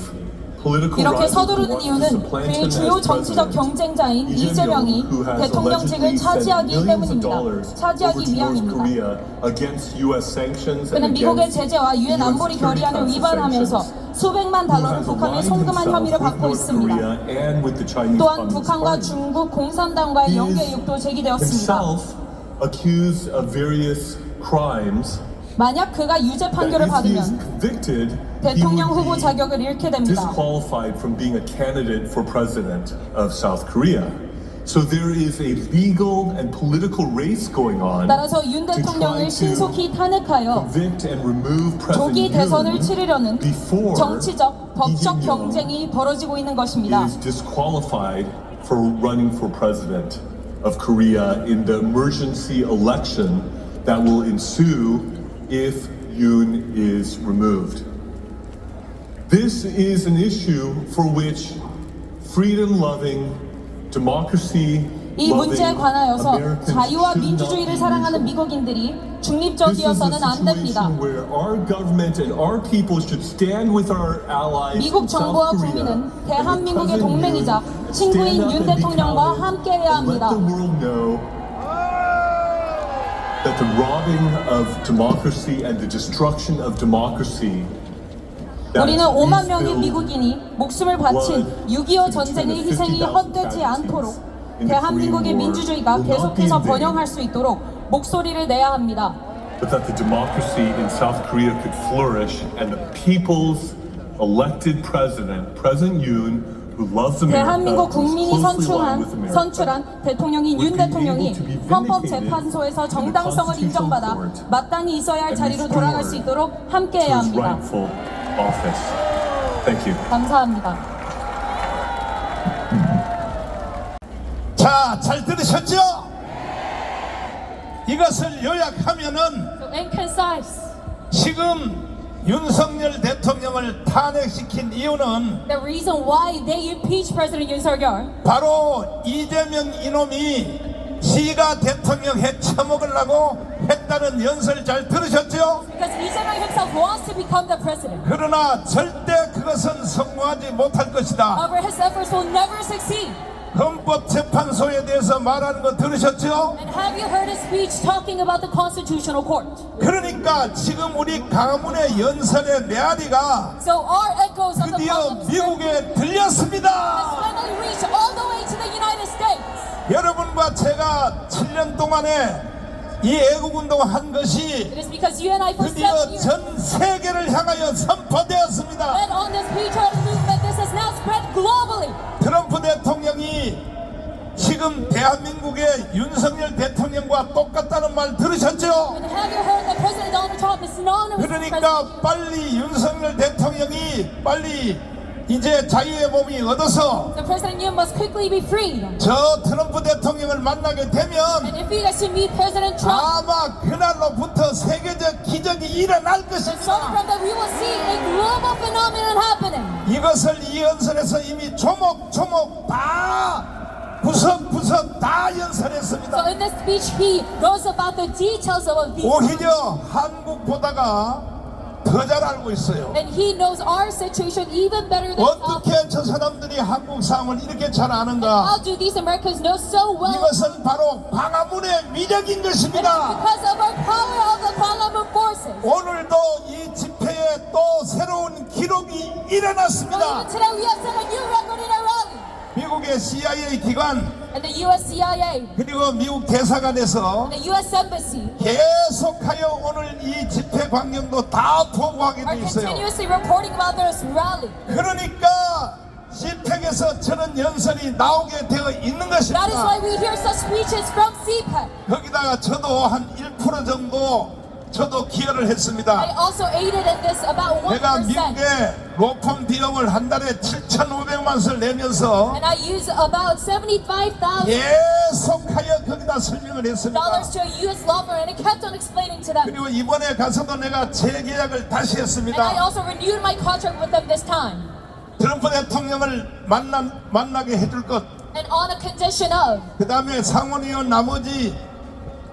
Speaker 11: political
Speaker 8: 이렇게
Speaker 11: rival who
Speaker 8: 서두르는
Speaker 11: wants to
Speaker 8: 이유는
Speaker 11: supplant him
Speaker 8: 그의 주요
Speaker 11: as
Speaker 8: 정치적
Speaker 11: president,
Speaker 8: 경쟁자인
Speaker 11: Lee
Speaker 8: 이재명이
Speaker 11: Jae-myung, who has
Speaker 8: 대통령직을
Speaker 11: allegedly sent
Speaker 8: 차지하기
Speaker 11: millions of
Speaker 8: 때문입니다.
Speaker 11: dollars over
Speaker 8: 차지하기
Speaker 11: to North
Speaker 8: 위함입니다.
Speaker 11: Korea against U.S. sanctions and
Speaker 8: 그는 미국의
Speaker 11: against
Speaker 8: 제재와 유엔
Speaker 11: US
Speaker 8: 안보리
Speaker 11: security
Speaker 8: 결의안을
Speaker 11: council
Speaker 8: 위반하면서
Speaker 11: sanctions.
Speaker 8: 수백만
Speaker 11: Who
Speaker 8: 달러를
Speaker 11: has
Speaker 8: 북한에
Speaker 11: aligned
Speaker 8: 송금한
Speaker 11: himself
Speaker 8: 혐의를
Speaker 11: with
Speaker 8: 받고
Speaker 11: North
Speaker 8: 있습니다.
Speaker 11: Korea and with the Chinese
Speaker 8: 또한
Speaker 11: Communist
Speaker 8: 북한과
Speaker 11: Party.
Speaker 8: 중국 공산당과의
Speaker 11: He
Speaker 8: 연계
Speaker 11: is
Speaker 8: 의혹도 제기되었습니다.
Speaker 11: himself accused of various crimes.
Speaker 8: 만약 그가 유죄 판결을
Speaker 11: that if he is
Speaker 8: 받으면
Speaker 11: convicted, he
Speaker 8: 대통령
Speaker 11: would
Speaker 8: 후보
Speaker 11: be
Speaker 8: 자격을 잃게 됩니다.
Speaker 11: disqualified from being a candidate for president of South Korea. So there is a legal and political race going on
Speaker 8: 따라서 윤
Speaker 11: to try
Speaker 8: 대통령을
Speaker 11: to
Speaker 8: 신속히 탄핵하여
Speaker 11: convict and remove
Speaker 8: 조기
Speaker 11: President
Speaker 8: 대선을
Speaker 11: Yoon
Speaker 8: 치르려는
Speaker 11: before
Speaker 8: 정치적, 법적
Speaker 11: Lee Jae-myung
Speaker 8: 경쟁이 벌어지고 있는 것입니다.
Speaker 11: is disqualified for running for president of Korea in the emergency election that will ensue if Yoon is removed. This is an issue for which freedom-loving, democracy-loving
Speaker 8: 이 문제에 관하여서
Speaker 11: Americans
Speaker 8: 자유와
Speaker 11: should not
Speaker 8: 민주주의를
Speaker 11: be
Speaker 8: 사랑하는
Speaker 11: neutral.
Speaker 8: 미국인들이
Speaker 11: This is a
Speaker 8: 중립적이어서는 안 됩니다.
Speaker 11: situation where our government and our people should stand with our allies
Speaker 8: 미국
Speaker 11: in South
Speaker 8: 정부와
Speaker 11: Korea
Speaker 8: 국민은
Speaker 11: and with
Speaker 8: 대한민국의
Speaker 11: President
Speaker 8: 동맹이자
Speaker 11: Yoon,
Speaker 8: 친구인
Speaker 11: stand up
Speaker 8: 윤
Speaker 11: and be
Speaker 8: 대통령과
Speaker 11: counted
Speaker 8: 함께해야
Speaker 11: and
Speaker 8: 합니다.
Speaker 11: let the world know that the robbing of democracy and the destruction of democracy that
Speaker 8: 우리는 5만
Speaker 11: these
Speaker 8: 명의
Speaker 11: bills
Speaker 8: 미국인이 목숨을 바친 6.25 전쟁의 희생이 헛되지 않도록 대한민국의 민주주의가 계속해서 번영할 수 있도록 목소리를 내야 합니다.
Speaker 11: but that the democracy in South Korea could flourish and the people's elected president, President Yoon, who loves America,
Speaker 8: 대한민국
Speaker 11: who's
Speaker 8: 국민이
Speaker 11: closely aligned with America,
Speaker 8: 선출한 대통령인 윤 대통령이 헌법재판소에서 정당성을 인정받아 마땅히 있어야 할 자리로 돌아갈 수 있도록
Speaker 11: to
Speaker 8: 함께해야
Speaker 11: his
Speaker 8: 합니다.
Speaker 11: rightful office. Thank you.
Speaker 8: 감사합니다.
Speaker 4: 자, 잘 들으셨죠? 이것을 요약하면은
Speaker 8: So in concise,
Speaker 4: 지금 윤석열 대통령을 탄핵시킨 이유는
Speaker 8: the reason why they impeached President Yoon Suk-yeol
Speaker 4: 바로 이재명 이놈이 지가 대통령 해 처먹으려고 했다는 연설 잘 들으셨죠?
Speaker 8: because Lee Jae-myung himself wants to become the president.
Speaker 4: 그러나 절대 그것은 성공하지 못할 것이다.
Speaker 8: However, his efforts will never succeed.
Speaker 4: 헌법재판소에 대해서 말하는 거 들으셨죠?
Speaker 8: And have you heard his speech talking about the Constitutional Court?
Speaker 4: 그러니까 지금 우리 가문의 연설의 메아리가
Speaker 8: So our echoes of the
Speaker 4: 드디어
Speaker 8: Parliament's
Speaker 4: 미국에 들렸습니다.
Speaker 8: finally reached all the way to the United States.
Speaker 4: 여러분과 제가 7년 동안에 이 애국운동을 한 것이
Speaker 8: It is because you and I for 7
Speaker 4: 드디어
Speaker 8: years
Speaker 4: 전 세계를 향하여 선포되었습니다.
Speaker 8: led on this patriotic movement. This has now spread globally.
Speaker 4: 트럼프 대통령이 지금 대한민국의 윤석열 대통령과 똑같다는 말 들으셨죠?
Speaker 8: And have you heard that President Donald Trump is synonymous with President?
Speaker 4: 그러니까 빨리 윤석열 대통령이 빨리 이제 자유의 몸이 얻어서
Speaker 8: So President Yoon must quickly be freed.
Speaker 4: 저 트럼프 대통령을 만나게 되면
Speaker 8: And if he gets to meet President Trump,
Speaker 4: 아마 그날로부터 세계적 기적이 일어날
Speaker 8: then
Speaker 4: 것입니다.
Speaker 8: starting from that we will see a global phenomenon happening.
Speaker 4: 이것을 이 연설에서 이미 조목조목 다 구석구석 다
Speaker 8: So
Speaker 4: 연설했습니다.
Speaker 8: in this speech, he goes about the details of these.
Speaker 4: 오히려 한국보다가 더 잘 알고 있어요.
Speaker 8: And he knows our situation even better than South.
Speaker 4: 어떻게 저 사람들이 한국 상황을 이렇게 잘 아는가?
Speaker 8: How do these Americans know so well?
Speaker 4: 이것은 바로 광화문의 미력인
Speaker 8: It is
Speaker 4: 것입니다.
Speaker 8: because of our power of the Parliament forces.
Speaker 4: 오늘도 이 집회에 또 새로운 기록이
Speaker 8: So
Speaker 4: 일어났습니다.
Speaker 8: even today we have set a new record in our rally.
Speaker 4: 미국의 CIA 기관
Speaker 8: And the US CIA,
Speaker 4: 그리고 미국 대사관에서
Speaker 8: and the US Embassy
Speaker 4: 계속하여 오늘 이 집회 광경도 다 보고하게
Speaker 8: are
Speaker 4: 돼 있어요.
Speaker 8: continuously reporting about this rally.
Speaker 4: 그러니까 CPEC에서 저런 연설이 나오게 되어 있는
Speaker 8: That is why
Speaker 4: 것입니다.
Speaker 8: we hear such speeches from CPAC.
Speaker 4: 거기다가 저도 한 1% 정도 저도 기여를 했습니다.
Speaker 8: I also aided in this about 1%.
Speaker 4: 내가 미국에 로펌 비용을 한 달에 7,500만 원을 내면서
Speaker 8: And I use about $75,000
Speaker 4: 계속하여 거기다 설명을 했습니다.
Speaker 8: to a U.S. law firm, and I kept on explaining to them.
Speaker 4: 그리고 이번에 가서도 내가 재계약을 다시
Speaker 8: And I
Speaker 4: 했습니다.
Speaker 8: also renewed my contract with them this time.
Speaker 4: 트럼프 대통령을 만나게 해줄 것,
Speaker 8: And on a condition of
Speaker 4: 그 다음에 상원의원 나머지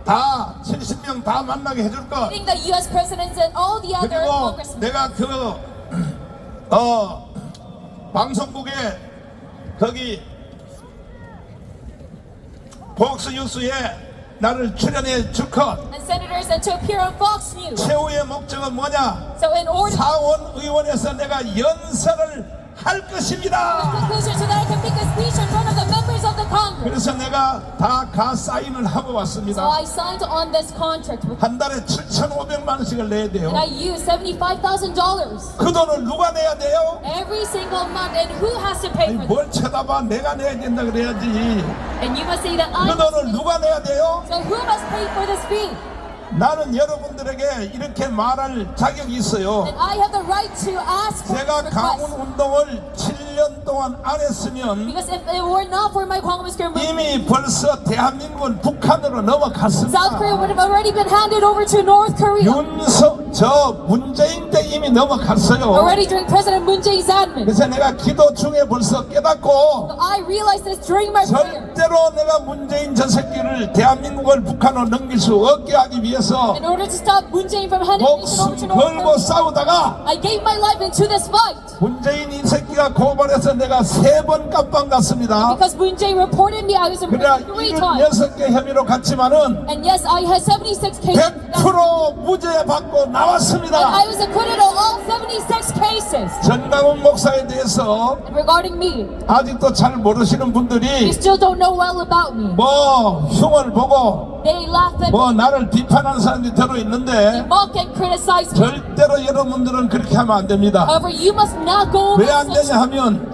Speaker 4: 다 70명 다 만나게 해줄 것,
Speaker 8: meeting the U.S. presidents and all the other
Speaker 4: 그리고
Speaker 8: congressmen.
Speaker 4: 내가 방송국에 거기 폭스 뉴스에 나를 출연해 줄 것.
Speaker 8: And senators and to appear on Fox News.
Speaker 4: 최후의 목적은 뭐냐?
Speaker 8: So in order
Speaker 4: 사원 의원에서 내가 연설을 할 것입니다.
Speaker 8: conclusion so that I can make a speech in front of the members of the Congress.
Speaker 4: 그래서 내가 다 사인을 하고
Speaker 8: So
Speaker 4: 왔습니다.
Speaker 8: I signed on this contract with
Speaker 4: 한 달에 7,500만 원씩을 내야 돼요.
Speaker 8: and I used $75,000
Speaker 4: 그 돈을 누가 내야 돼요?
Speaker 8: every single month. And who has to pay
Speaker 4: 아니,
Speaker 8: for
Speaker 4: 뭘 쳐다봐, 내가 내야 된다 그래야지.
Speaker 8: this? And you must say that I
Speaker 4: 그 돈을 누가 내야 돼요?
Speaker 8: So who must pay for this fee?
Speaker 4: 나는 여러분들에게 이렇게 말할 자격이 있어요.
Speaker 8: And I have the right to ask for
Speaker 4: 제가
Speaker 8: this
Speaker 4: 강운
Speaker 8: request.
Speaker 4: 운동을 7년 동안 안 했으면
Speaker 8: Because if it were not for my Congressman movement,
Speaker 4: 이미 벌써 대한민국은 북한으로 넘어갔습니다.
Speaker 8: South Korea would have already been handed over to North Korea.
Speaker 4: 문재인 때 이미 넘어갔어요.
Speaker 8: Already during President Moon Jae-in's admin.
Speaker 4: 그래서 내가 기도 중에 벌써 깨닫고
Speaker 8: So I realized this during my prayer.
Speaker 4: 절대로 내가 문재인 저 새끼를 대한민국을 북한으로 넘길 수 없게 하기 위해서
Speaker 8: In order to stop Moon Jae-in from handing the nation over to
Speaker 4: 목숨
Speaker 8: North
Speaker 4: 걸고
Speaker 8: Korea,
Speaker 4: 싸우다가
Speaker 8: I gave my life into this fight.
Speaker 4: 문재인 이 새끼가 고발해서 내가 3번 깜빵 갔습니다.
Speaker 8: Because Moon Jae reported me, I was in
Speaker 4: 그래
Speaker 8: prison 3 times.
Speaker 4: 76개 혐의로 갔지만은
Speaker 8: And yes, I had 76 cases.
Speaker 4: 100% 무죄 받고
Speaker 8: And
Speaker 4: 나왔습니다.
Speaker 8: I was acquitted of all 76 cases.
Speaker 4: 전강훈 목사에 대해서
Speaker 8: And regarding me,
Speaker 4: 아직도 잘 모르시는
Speaker 8: you
Speaker 4: 분들이
Speaker 8: still don't know well about me.
Speaker 4: 뭐 흉을 보고
Speaker 8: They laugh at me,
Speaker 4: 뭐 나를 비판하는 사람들이 들어있는데
Speaker 8: mock and criticize me.
Speaker 4: 절대로 여러분들은 그렇게 하면 안 됩니다.
Speaker 8: However, you must not go over
Speaker 4: 왜 안
Speaker 8: such,
Speaker 4: 되냐 하면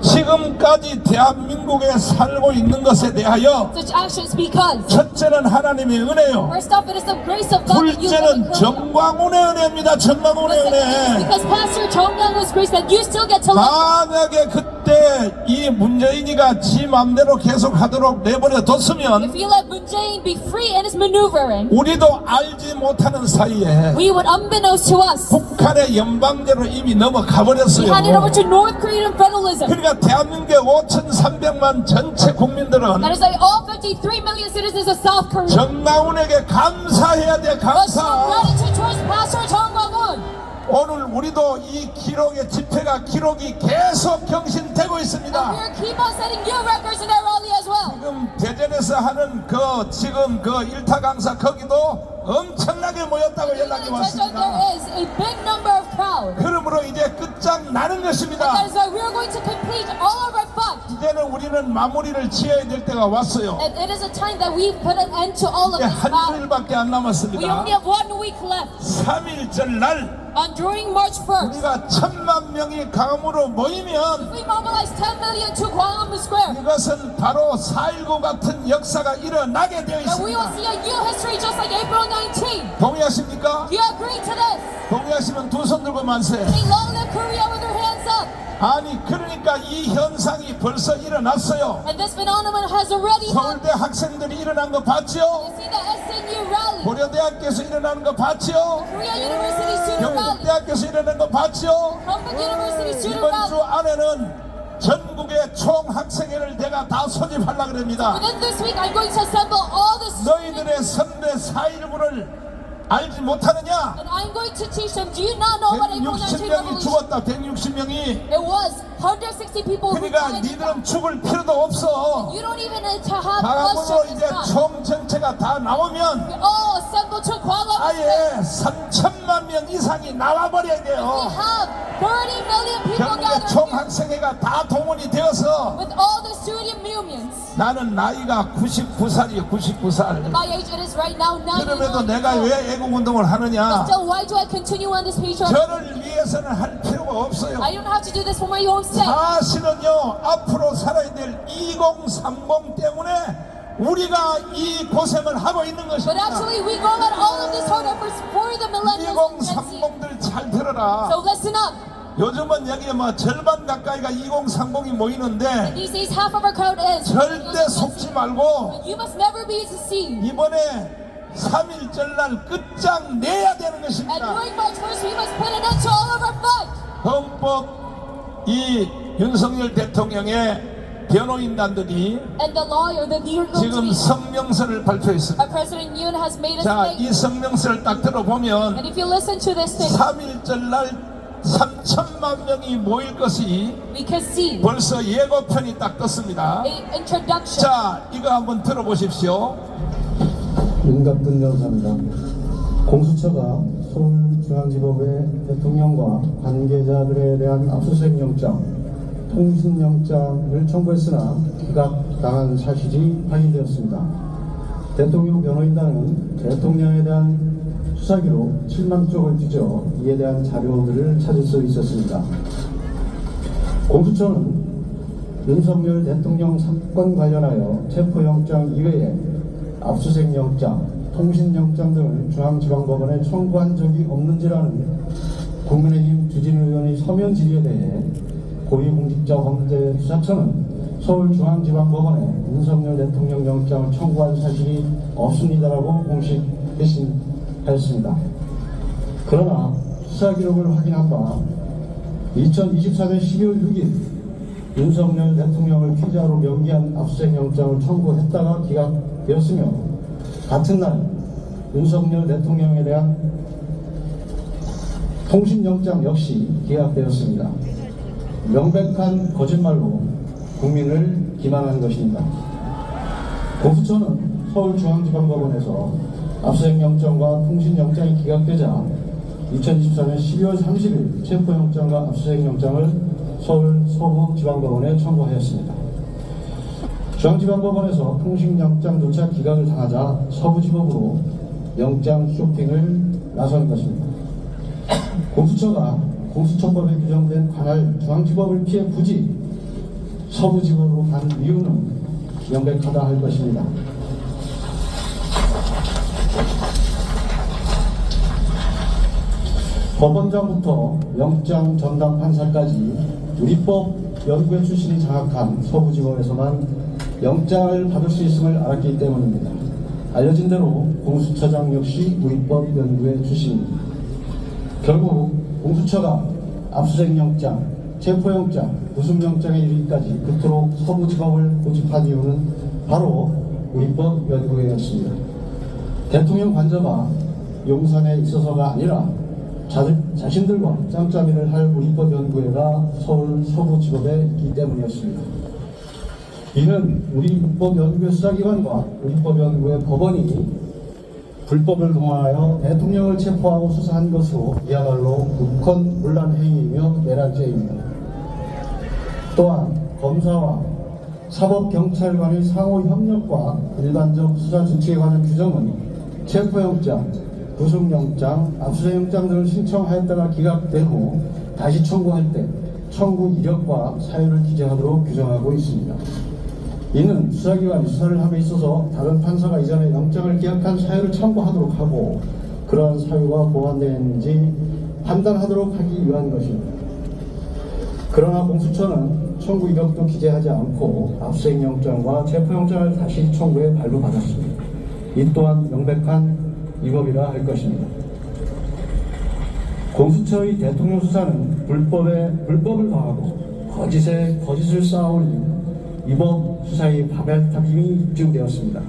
Speaker 4: 지금까지 대한민국에 살고 있는 것에 대하여
Speaker 8: such actions because
Speaker 4: 첫째는 하나님의 은혜요,
Speaker 8: first off, it is the grace of God that you live in
Speaker 4: 둘째는
Speaker 8: Korea.
Speaker 4: 정광훈의 은혜입니다. 정광훈의 은혜.
Speaker 8: Because Pastor Chong Gang was grace that you still get to live.
Speaker 4: 만약에 그때 이 문재인이가 지 맘대로 계속 하도록 내버려 뒀으면
Speaker 8: If you let Moon Jae-in be free in his maneuvering,
Speaker 4: 우리도 알지 못하는 사이에
Speaker 8: we would, unbeknownst to us,
Speaker 4: 북한의 연방제로 이미 넘어가
Speaker 8: be handed over
Speaker 4: 버렸어요.
Speaker 8: to North Korean federalism.
Speaker 4: 그러니까 대한민국의 5,300만 전체 국민들은
Speaker 8: That is like all 53 million citizens of South Korea.
Speaker 4: 정강훈에게 감사해야 돼.
Speaker 8: Must show
Speaker 4: 감사.
Speaker 8: gratitude towards Pastor Chong Gang-un.
Speaker 4: 오늘 우리도 이 기록의 집회가 기록이 계속 경신되고
Speaker 8: And
Speaker 4: 있습니다.
Speaker 8: we are keep on setting new records in our rally as well.
Speaker 4: 지금 대전에서 하는 지금 일타 강사 거기도 엄청나게 모였다고 연락이
Speaker 8: In Jeju,
Speaker 4: 왔습니다.
Speaker 8: there is a big number of crowd.
Speaker 4: 그러므로 이제 끝장 나는
Speaker 8: That
Speaker 4: 것입니다.
Speaker 8: is why we are going to complete all of our fight.
Speaker 4: 이제는 우리는 마무리를 지어야 될 때가 왔어요.
Speaker 8: And it is a time that we put an end to all of
Speaker 4: 이제
Speaker 8: this
Speaker 4: 한
Speaker 8: battle.
Speaker 4: 주일밖에 안
Speaker 8: We
Speaker 4: 남았습니다.
Speaker 8: only have 1 week left.
Speaker 4: 3일절 날
Speaker 8: During March 1st,
Speaker 4: 우리가 1,000만 명이 강으로 모이면
Speaker 8: we mobilized 10 million to Gwanghwamun Square.
Speaker 4: 이것은 바로 4.19 같은 역사가 일어나게 되어
Speaker 8: And we will
Speaker 4: 있습니다.
Speaker 8: see a new history just like April 19.
Speaker 4: 동의하십니까?
Speaker 8: Do you agree to this?
Speaker 4: 동의하시면 두 손 들고 만세.
Speaker 8: Say long live Korea with your hands up.
Speaker 4: 아니 그러니까 이 현상이 벌써 일어났어요.
Speaker 8: And this phenomenon has already happened.
Speaker 4: 서울대 학생들이 일어난 거 봤죠?
Speaker 8: You see the SNU rally,
Speaker 4: 고려대학교에서 일어나는 거 봤죠?
Speaker 8: Korea University student rally,
Speaker 4: 경북대학교에서 일어난 거 봤죠?
Speaker 8: Korea University student
Speaker 4: 이번
Speaker 8: rally.
Speaker 4: 주 안에는 전국의 총학생회를 내가 다 소집하려고 합니다.
Speaker 8: Within this week, I'm going to assemble all the students.
Speaker 4: 너희들의 선배 4.19를 알지 못하느냐?
Speaker 8: And I'm going to teach them. Do you not know what April 19
Speaker 4: 160명이
Speaker 8: revolution?
Speaker 4: 죽었다. 160명이.
Speaker 8: It was 160 people who
Speaker 4: 그러니까
Speaker 8: died.
Speaker 4: 니들은 죽을 필요도 없어.
Speaker 8: You don't even need to have
Speaker 4: 방학으로
Speaker 8: bloodshed.
Speaker 4: 이제 총 전체가 다 나오면
Speaker 8: We all assemble to Gwanghwamun
Speaker 4: 아예
Speaker 8: Square.
Speaker 4: 3천만 명 이상이 나와버려야
Speaker 8: We
Speaker 4: 돼요.
Speaker 8: have 30 million people
Speaker 4: 전국의
Speaker 8: gathered here
Speaker 4: 총학생회가 다 동원이 되어서
Speaker 8: with all the student unions.
Speaker 4: 나는 나이가 99살이에요. 99살.
Speaker 8: My age it is right now 90
Speaker 4: 그럼에도
Speaker 8: years
Speaker 4: 내가
Speaker 8: old.
Speaker 4: 왜 애국운동을 하느냐?
Speaker 8: Still, why do I continue on this patriotic?
Speaker 4: 저를 위해서는 할 필요가 없어요.
Speaker 8: I don't have to do this for my own sake.
Speaker 4: 사실은요, 앞으로 살아야 될 2030 때문에 우리가 이 고생을 하고 있는
Speaker 8: But
Speaker 4: 것입니다.
Speaker 8: actually, we go at all of this hard efforts for
Speaker 4: 들어라.
Speaker 8: So listen up.
Speaker 4: 요즘은 여기 뭐 절반 가까이가 2030이 모이는데
Speaker 8: These days, half of our crowd is.
Speaker 4: 절대 속지 말고
Speaker 8: You must never be deceived.
Speaker 4: 이번에 3.1절 날 끝장 내야 되는
Speaker 8: And
Speaker 4: 것입니다.
Speaker 8: during March 1st, we must put an end to all of our fun.
Speaker 4: 헌법 이 윤석열 대통령의 변호인단들이
Speaker 8: And the lawyer, the legal
Speaker 4: 지금
Speaker 8: team,
Speaker 4: 성명서를 발표했습니다.
Speaker 8: our President Yoon has made a
Speaker 4: 자, 이
Speaker 8: statement.
Speaker 4: 성명서를 딱 들어보면
Speaker 8: And if you listen to this statement,
Speaker 4: 3.1절 날 3천만 명이 모일 것이
Speaker 8: we can see
Speaker 4: 벌써 예고편이 딱 떴습니다.
Speaker 8: a introduction.
Speaker 4: 자, 이거 한번 들어보십시오.
Speaker 12: 윤갑근 변호사입니다. 공수처가 서울중앙지법의 대통령과 관계자들에 대한 압수수색 영장, 통신영장을 청구했으나 기각당한 사실이 확인되었습니다. 대통령 변호인단은 대통령에 대한 수사기로 7만 쪽을 뒤져 이에 대한 자료들을 찾을 수 있었습니다. 공수처는 윤석열 대통령 사건 관련하여 체포영장 이외에 압수수색영장, 통신영장 등을 중앙지방법원에 청구한 적이 없는지라는 국민의힘 주진 의원의 서면 질의에 대해 고위공직자범죄수사처는 서울중앙지방법원에 윤석열 대통령 영장을 청구한 사실이 없습니다라고 공식 회신하였습니다. 그러나 수사기록을 확인한 바 2024년 12월 6일 윤석열 대통령을 피의자로 명기한 압수수색영장을 청구했다가 기각되었으며 같은 날 윤석열 대통령에 대한 통신영장 역시 기각되었습니다. 명백한 거짓말로 국민을 기만한 것입니다. 공수처는 서울중앙지방법원에서 압수수색영장과 통신영장이 기각되자 2024년 12월 30일 체포영장과 압수수색영장을 서울 서부지방법원에 청구하였습니다. 중앙지방법원에서 통신영장조차 기각을 당하자 서부지법으로 영장 쇼핑을 나선 것입니다. 공수처가 공수처법에 규정된 관할 중앙지법을 피해 굳이 서부지법으로 간 이유는 명백하다 할 것입니다. 법원장부터 영장 전담 판사까지 우리법 연구회 출신이 장악한 서부지법에서만 영장을 받을 수 있음을 알았기 때문입니다. 알려진 대로 공수처장 역시 우리법 연구회 출신입니다. 결국 공수처가 압수수색영장, 체포영장, 구속영장에 이르기까지 그토록 서부지법을 고집한 이유는 바로 우리법 연구회였습니다. 대통령 관저가 용산에 있어서가 아니라 자신들과 짬짬이를 할 우리법 연구회가 서울 서부지법에 있기 때문이었습니다. 이는 우리법 연구회 수사기관과 우리법 연구회 법원이 불법을 동원하여 대통령을 체포하고 수사한 것으로 이야말로 국헌문란 행위이며 내란죄입니다. 또한 검사와 사법경찰관의 상호 협력과 일반적 수사 준칙에 관한 규정은 체포영장, 구속영장, 압수수색영장 등을 신청하였다가 기각된 후 다시 청구할 때 청구 이력과 사유를 기재하도록 규정하고 있습니다. 이는 수사기관이 수사를 함에 있어서 다른 판사가 이전에 영장을 기각한 사유를 첨부하도록 하고 그러한 사유가 보완되는지 판단하도록 하기 위한 것입니다. 그러나 공수처는 청구 이력도 기재하지 않고 압수수색영장과 체포영장을 다시 청구해 발부받았습니다. 이 또한 명백한 위법이라 할 것입니다. 공수처의 대통령 수사는 불법을 더하고 거짓에 거짓을 쌓아올린 위법 수사의 바벨탑임이 입증되었습니다.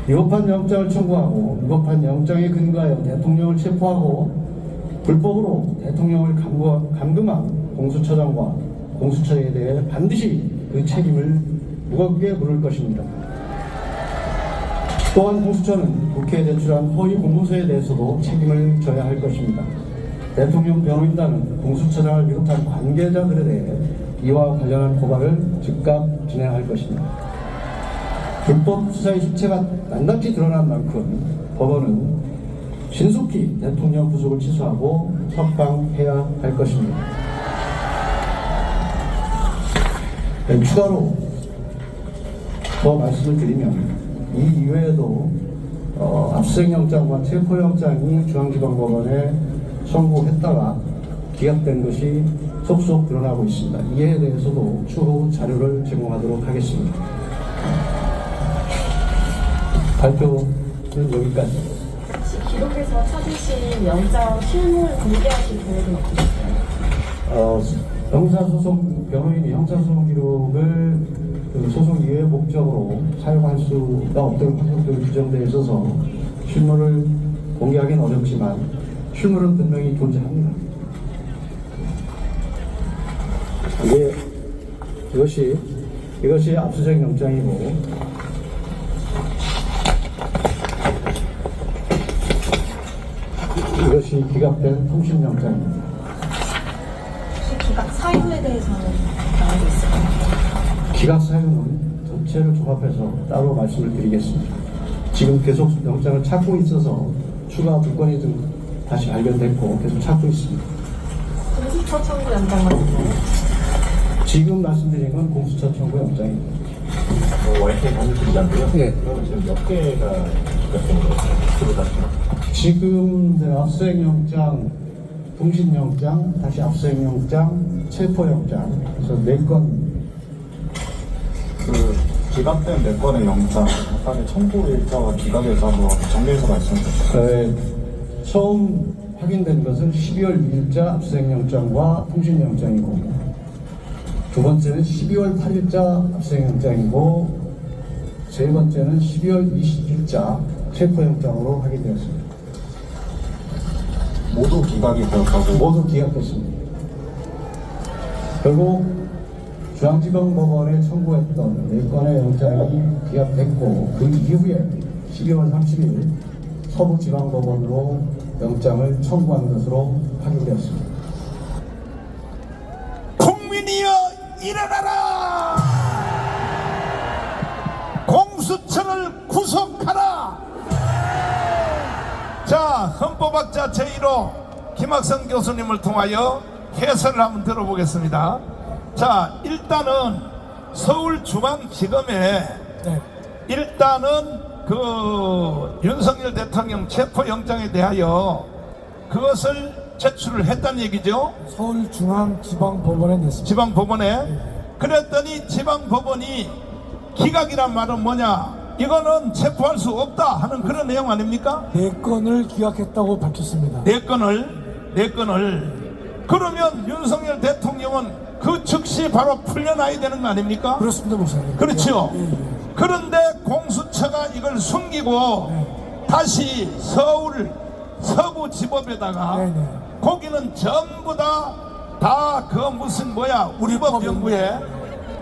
Speaker 12: 위법한 영장을 청구하고 위법한 영장에 근거하여 대통령을 체포하고 불법으로 대통령을 감금한 공수처장과 공수처에 대해 반드시 그 책임을 무겁게 물을 것입니다. 또한 공수처는 국회에 제출한 허위 공문서에 대해서도 책임을 져야 할 것입니다. 대통령 변호인단은 공수처장을 비롯한 관계자들에 대해 이와 관련한 고발을 즉각 진행할 것입니다. 불법 수사의 실체가 낱낱이 드러난 만큼 법원은 신속히 대통령 구속을 취소하고 석방해야 할 것입니다. 추가로 더 말씀을 드리면 이 이외에도 압수수색영장과 체포영장이 중앙지방법원에 청구했다가 기각된 것이 속속 드러나고 있습니다. 이에 대해서도 추후 자료를 제공하도록 하겠습니다. 발표는 여기까지.
Speaker 13: 기록에서 찾으신 영장 실물 공개하실 계획은 없으실까요?
Speaker 12: 형사소송 변호인이 형사소송 기록을 그 소송 이외의 목적으로 사용할 수가 없도록 판결로 규정되어 있어서 실물을 공개하기는 어렵지만 실물은 분명히 존재합니다. 이것이 압수수색 영장이고 이것이 기각된 통신 영장입니다.
Speaker 13: 혹시 기각 사유에 대해서는 나오고 있을까요?
Speaker 12: 기각 사유는 전체를 종합해서 따로 말씀을 드리겠습니다. 지금 계속 영장을 찾고 있어서 추가 물건이 좀 다시 발견됐고 계속 찾고 있습니다.
Speaker 13: 공수처 청구 영장만 있나요?
Speaker 12: 지금 말씀드린 건 공수처 청구 영장입니다.
Speaker 5: YTN 단일기자인데요.
Speaker 12: 네.
Speaker 5: 그러면 지금 몇 개가 기각된 거예요?
Speaker 12: 지금 압수수색 영장, 통신 영장, 다시 압수수색 영장, 체포 영장, 그래서 4건.
Speaker 14: 그 기각된 4건의 영장, 약간의 청구 일자와 기각에서 한번 정리해서 말씀해 주시죠.
Speaker 12: 처음 확인된 것은 12월 2일자 압수수색 영장과 통신 영장이고, 두 번째는 12월 8일자 압수수색 영장이고, 세 번째는 12월 20일자 체포 영장으로 확인되었습니다.
Speaker 14: 모두 기각이 되었다고?
Speaker 12: 모두 기각됐습니다. 결국 중앙지방법원에 청구했던 4건의 영장이 기각됐고 그 이후에 12월 30일 서부지방법원으로 영장을 청구한 것으로 확인되었습니다.
Speaker 4: 국민이여 일어나라! 공수처를 구속하라! 자, 헌법학자 제1호 김학성 교수님을 통하여 해설을 한번 들어보겠습니다. 자, 일단은 서울중앙지검에 일단은 그 윤석열 대통령 체포영장에 대하여 그것을 제출을 했다는 얘기죠.
Speaker 15: 서울중앙지방법원에 냈습니다.
Speaker 4: 지방법원에. 그랬더니 지방법원이 기각이란 말은 뭐냐? 이거는 체포할 수 없다 하는 그런 내용 아닙니까?
Speaker 15: 4건을 기각했다고 밝혔습니다.
Speaker 4: 4건을. 그러면 윤석열 대통령은 그 즉시 바로 풀려나야 되는 거 아닙니까?
Speaker 15: 그렇습니다, 목사님.
Speaker 4: 그렇죠.
Speaker 15: 예.
Speaker 4: 그런데 공수처가 이걸 숨기고 다시 서울 서부지법에다가 거기는 전부 다 그 무슨 우리법 연구에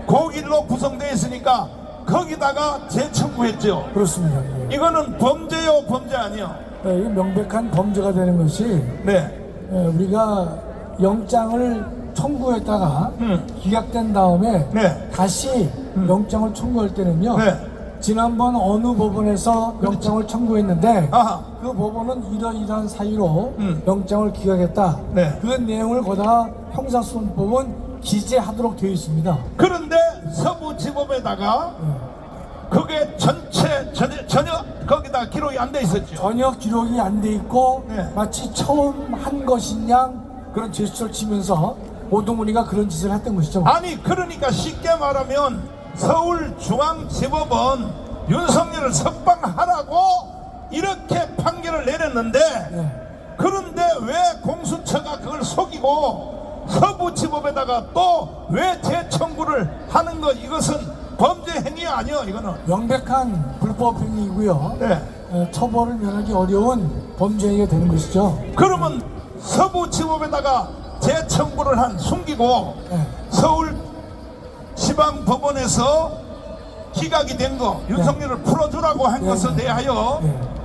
Speaker 4: 고길로 구성되어 있으니까 거기다가 재청구했죠.
Speaker 15: 그렇습니다.
Speaker 4: 이거는 범죄요, 범죄 아니요?
Speaker 15: 네, 이 명백한 범죄가 되는 것이 우리가 영장을 청구했다가 기각된 다음에 다시 영장을 청구할 때는요. 지난번 어느 법원에서 영장을 청구했는데 그 법원은 이러이러한 사유로 영장을 기각했다. 그 내용을 거다 형사소송법은 기재하도록 되어 있습니다.
Speaker 4: 그런데 서부지법에다가 그게 전혀 거기다 기록이 안 돼 있었죠.
Speaker 15: 전혀 기록이 안 돼 있고 마치 처음 한 것인 양 그런 제스처를 치면서 오동훈이가 그런 짓을 했던 것이죠.
Speaker 4: 아니 그러니까 쉽게 말하면 서울중앙지법은 윤석열을 석방하라고 이렇게 판결을 내렸는데 그런데 왜 공수처가 그걸 속이고 서부지법에다가 또 왜 재청구를 하는 것, 이것은 범죄 행위 아니요? 이거는
Speaker 15: 명백한 불법 행위이고요. 처벌을 면하기 어려운 범죄 행위가 되는 것이죠.
Speaker 4: 그러면 서부지법에다가 재청구를 한 숨기고 서울지방법원에서 기각이 된 거 윤석열을 풀어주라고 한 것에 대하여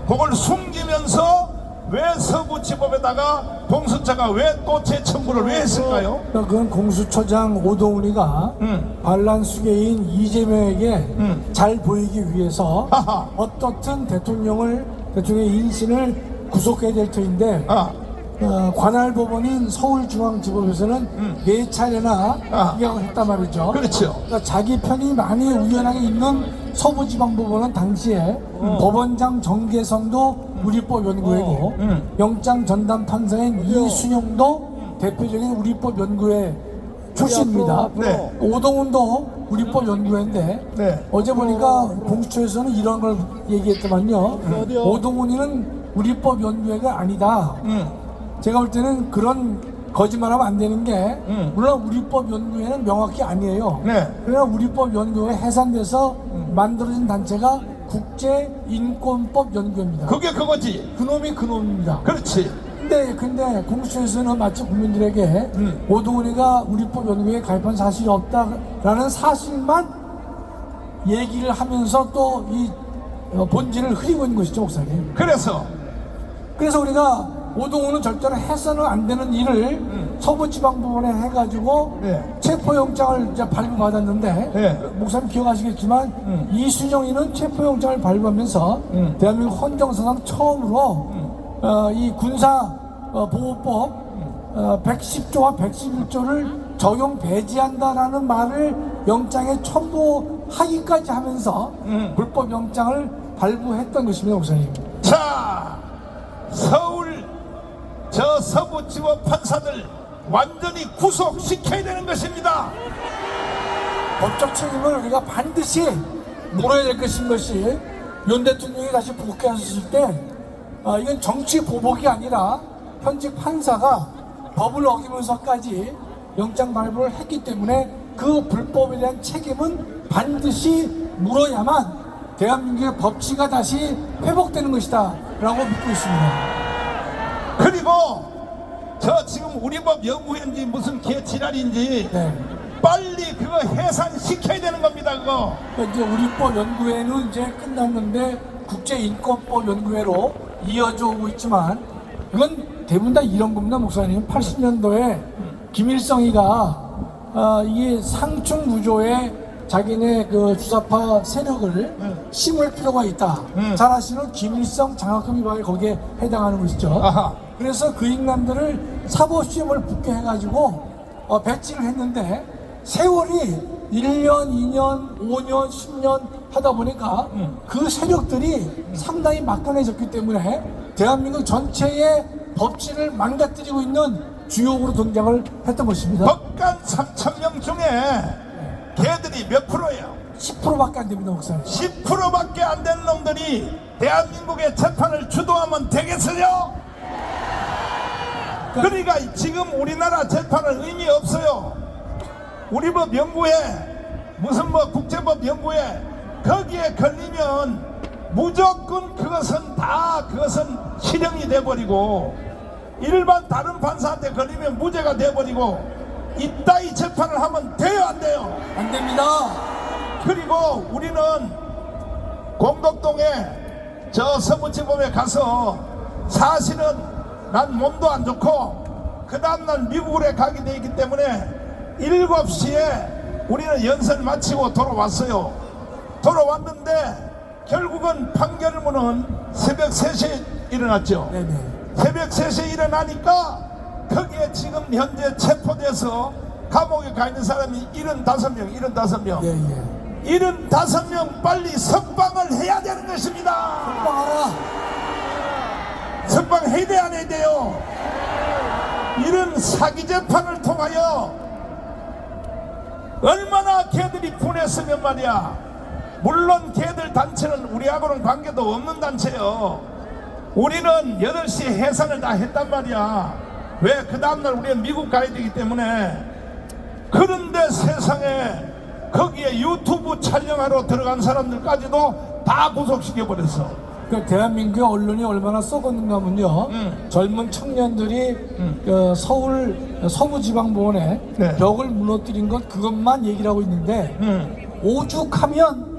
Speaker 4: 그걸 숨기면서 왜 서부지법에다가 공수처가 왜 또 재청구를 왜 했을까요?
Speaker 15: 그건 공수처장 오동훈이가 반란수계인 이재명에게 잘 보이기 위해서 어떻든 대통령의 인신을 구속해야 될 터인데 관할 법원인 서울중앙지법에서는 4차례나 기각을 했단 말이죠.
Speaker 4: 그렇죠.
Speaker 15: 그러니까 자기 편이 많이 우연하게 있는 서부지방법원은 당시에 법원장 정계선도 우리법 연구회고 영장 전담 판사인 이순영도 대표적인 우리법 연구회 출신입니다.
Speaker 4: 네.
Speaker 15: 오동훈도 우리법 연구회인데
Speaker 4: 네.
Speaker 15: 어제 보니까 공수처에서는 이런 걸 얘기했더만요. 오동훈이는 우리법 연구회가 아니다. 제가 볼 때는 그런 거짓말하면 안 되는 게 물론 우리법 연구회는 명확히 아니에요.
Speaker 4: 네.
Speaker 15: 그러나 우리법 연구회 해산돼서 만들어진 단체가 국제인권법 연구회입니다.
Speaker 4: 그게 그거지.
Speaker 15: 그놈이 그놈입니다.
Speaker 4: 그렇지.
Speaker 15: 근데 공수처에서는 마치 국민들에게 오동훈이가 우리법 연구회에 가입한 사실이 없다라는 사실만 얘기를 하면서 또 이 본질을 흐리고 있는 것이죠, 목사님.
Speaker 4: 그래서
Speaker 15: 우리가 오동훈은 절대로 해서는 안 되는 일을 서부지방법원에 해가지고 체포영장을 이제 발부받았는데 목사님 기억하시겠지만 이순영이는 체포영장을 발부하면서 대한민국 헌정사상 처음으로 이 군사보호법 110조와 111조를 적용 배제한다라는 말을 영장에 첨부하기까지 하면서 불법 영장을 발부했던 것입니다, 목사님.
Speaker 4: 자, 서울 저 서부지법 판사들 완전히 구속시켜야 되는 것입니다.
Speaker 15: 법적 책임을 우리가 반드시 물어야 될 것이 윤 대통령이 다시 복귀하셨을 때 이건 정치 보복이 아니라 현직 판사가 법을 어기면서까지 영장 발부를 했기 때문에 그 불법에 대한 책임은 반드시 물어야만 대한민국의 법치가 다시 회복되는 것이다 라고 믿고 있습니다.
Speaker 4: 그리고 저 지금 우리법 연구회인지 무슨 개지랄인지 빨리 그거 해산시켜야 되는 겁니다. 그거
Speaker 15: 이제 우리법 연구회는 이제 끝났는데 국제인권법 연구회로 이어져 오고 있지만 이건 대부분 다 이런 겁니다, 목사님. 80년도에 김일성이가 이게 상충무조에 자기네 그 주사파 세력을 심을 필요가 있다. 잘 아시는 김일성 장학금 위반이 거기에 해당하는 것이죠. 그래서 그 인간들을 사법시험을 붙게 해가지고 배치를 했는데 세월이 1년, 2년, 5년, 10년 하다 보니까 그 세력들이 상당히 막강해졌기 때문에 대한민국 전체의 법치를 망가뜨리고 있는 주역으로 등장을 했던 것입니다.
Speaker 4: 법관 3,000명 중에 걔들이 몇 프로예요?
Speaker 15: 10%밖에 안 됩니다, 목사님.
Speaker 4: 10%밖에 안 되는 놈들이 대한민국의 재판을 주도하면 되겠어요? 그러니까 지금 우리나라 재판은 의미 없어요. 우리법 연구회 무슨 뭐 국제법 연구회 거기에 걸리면 무조건 그것은 실형이 돼버리고 일반 다른 판사한테 걸리면 무죄가 돼버리고 이따위 재판을 하면 돼요, 안 돼요?
Speaker 15: 안 됩니다.
Speaker 4: 그리고 우리는 공덕동에 저 서부지법에 가서 사실은 난 몸도 안 좋고 그 다음날 미국에 가게 돼 있기 때문에 7시에 우리는 연설 마치고 돌아왔어요. 돌아왔는데 결국은 판결문은 새벽 3시에 일어났죠. 새벽 3시에 일어나니까 거기에 지금 현재 체포돼서 감옥에 가 있는 사람이 75명. 75명 빨리 석방을 해야 되는 것입니다. 석방해야 돼, 안 해야 돼요? 이런 사기 재판을 통하여 얼마나 걔들이 분했으면 말이야. 물론 걔들 단체는 우리하고는 관계도 없는 단체요. 우리는 8시에 해산을 다 했단 말이야. 왜? 그 다음날 우리는 미국 가야 되기 때문에. 그런데 세상에 거기에 유튜브 촬영하러 들어간 사람들까지도 다 구속시켜버렸어.
Speaker 15: 그 대한민국의 언론이 얼마나 썩었는가 하면요. 젊은 청년들이 서울 서부지방법원에 벽을 무너뜨린 것 그것만 얘기를 하고 있는데 오죽하면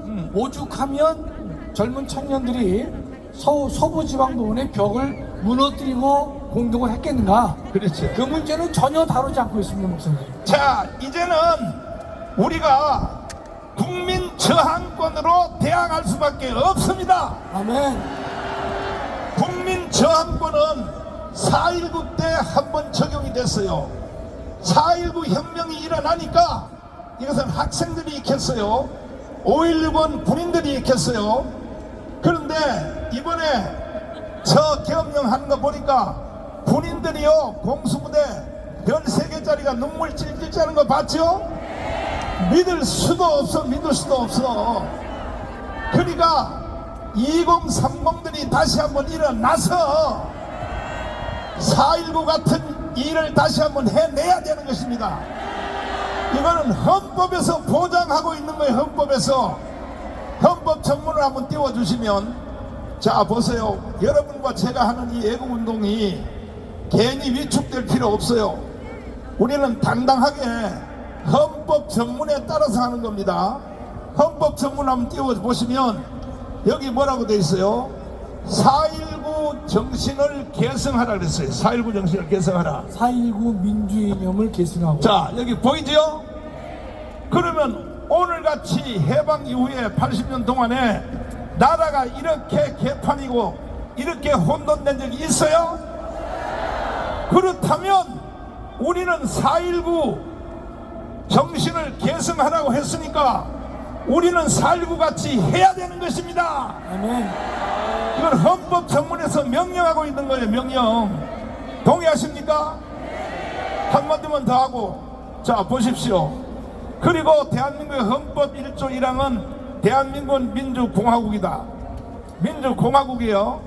Speaker 15: 젊은 청년들이 서부지방법원의 벽을 무너뜨리고 공동을 했겠는가.
Speaker 4: 그렇지.
Speaker 15: 그 문제는 전혀 다루지 않고 있습니다, 목사님.
Speaker 4: 자, 이제는 우리가 국민 저항권으로 대항할 수밖에 없습니다.
Speaker 15: 아멘.
Speaker 4: 국민 저항권은 4.19 때 한 번 적용이 됐어요. 4.19 혁명이 일어나니까 이것은 학생들이 일으켰어요. 5.16은 군인들이 일으켰어요. 그런데 이번에 저 계엄령 거 보니까 군인들이요 공수부대 별 3개짜리가 눈물 찔찔 짜는 거 봤죠? 믿을 수도 없어. 그러니까 2030들이 다시 한번 일어나서 4.19 같은 일을 다시 한번 해내야 되는 것입니다. 이거는 헌법에서 보장하고 있는 거예요. 헌법에서. 헌법 전문을 한번 띄워주시면, 자 보세요. 여러분과 제가 하는 이 애국운동이 괜히 위축될 필요 없어요. 우리는 당당하게 헌법 전문에 따라서 하는 겁니다. 헌법 전문 한번 띄워보시면 여기 뭐라고 돼 있어요? 4.19 정신을 계승하라 그랬어요. 4.19 정신을 계승하라.
Speaker 15: 4.19 민주이념을 계승하고.
Speaker 4: 자 여기 보이죠? 그러면 오늘같이 해방 이후에 80년 동안에 나라가 이렇게 개판이고 이렇게 혼돈된 적이 있어요? 그렇다면 우리는 4.19 정신을 계승하라고 했으니까 우리는 4.19 같이 해야 되는 것입니다.
Speaker 15: 아멘.
Speaker 4: 이건 헌법 전문에서 명령하고 있는 거예요. 명령. 동의하십니까? 한마디만 더 하고, 자 보십시오. 그리고 대한민국의 헌법 1조 1항은 대한민국 민주공화국이다. 민주공화국이요.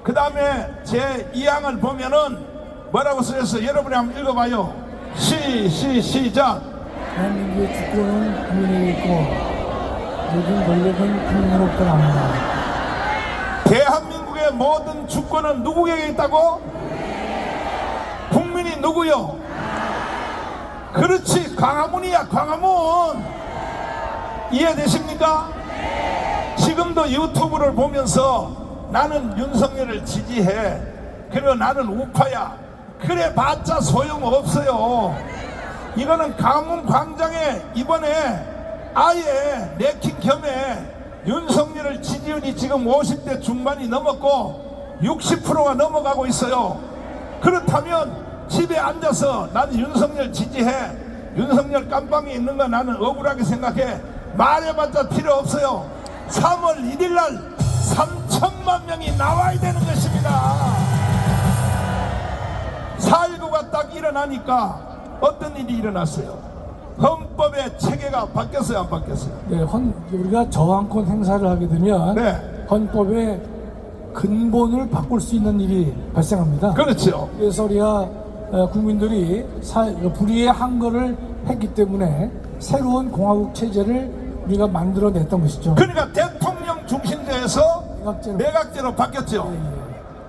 Speaker 4: 그 다음에 제 2항을 보면은 뭐라고 써있어요? 여러분이 한번 읽어봐요. 시작.
Speaker 15: 대한민국의 주권은 국민에게 있고 모든 권력은 국민으로부터 납니다.
Speaker 4: 대한민국의 모든 주권은 누구에게 있다고? 국민이 누구요? 그렇지, 광화문이야. 광화문. 이해되십니까? 지금도 유튜브를 보면서 나는 윤석열을 지지해, 그리고 나는 우파야, 그래 봤자 소용없어요. 이거는 광화문 광장에 이번에 아예 내킨 겸해 윤석열을 지지율이 지금 50대 중반이 넘었고 60%가 넘어가고 있어요. 그렇다면 집에 앉아서 나는 윤석열 지지해, 윤석열 깜빵에 있는 거 나는 억울하게 생각해, 말해봤자 필요 없어요. 3월 1일날 3천만 명이 나와야 되는 것입니다. 4.19가 딱 일어나니까 어떤 일이 일어났어요? 헌법의 체계가 바뀌었어요, 안 바뀌었어요?
Speaker 15: 네, 우리가 저항권 행사를 하게 되면
Speaker 4: 네.
Speaker 15: 헌법의 근본을 바꿀 수 있는 일이 발생합니다.
Speaker 4: 그렇죠.
Speaker 15: 그래서 우리가 국민들이 불의의 항거를 했기 때문에 새로운 공화국 체제를 우리가 만들어냈던 것이죠.
Speaker 4: 그러니까 대통령 중심제에서 내각제로 바뀌었죠.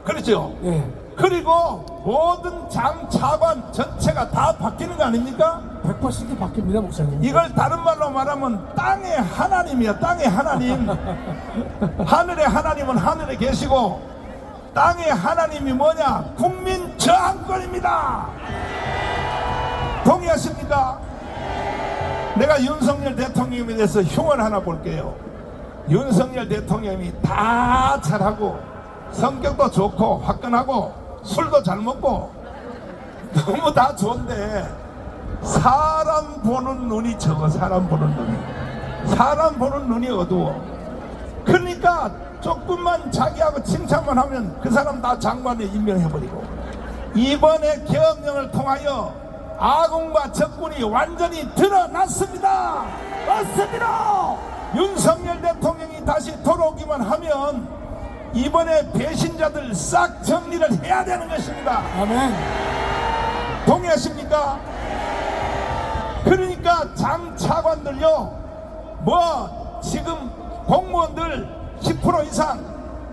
Speaker 4: 그렇죠.
Speaker 15: 예.
Speaker 4: 그리고 모든 장 차관 전체가 다 바뀌는 거 아닙니까?
Speaker 15: 100% 바뀝니다, 목사님.
Speaker 4: 이걸 다른 말로 말하면 땅의 하나님이야. 땅의 하나님. 하늘의 하나님은 하늘에 계시고 땅의 하나님이 뭐냐? 국민 저항권입니다. 동의하십니까? 내가 윤석열 대통령에 대해서 흉을 하나 볼게요. 윤석열 대통령이 다 잘하고 성격도 좋고 화끈하고 술도 잘 먹고 너무 다 좋은데 사람 보는 눈이 적어. 사람 보는 눈이 어두워. 그러니까 조금만 자기하고 칭찬만 하면 그 사람 다 장관에 임명해버리고, 이번에 계엄령을 통하여 아군과 적군이 완전히 드러났습니다. 맞습니다. 윤석열 대통령이 다시 돌아오기만 하면 이번에 배신자들 싹 정리를 해야 되는 것입니다.
Speaker 15: 아멘.
Speaker 4: 동의하십니까? 그러니까 장 차관들요, 뭐 지금 공무원들 10% 이상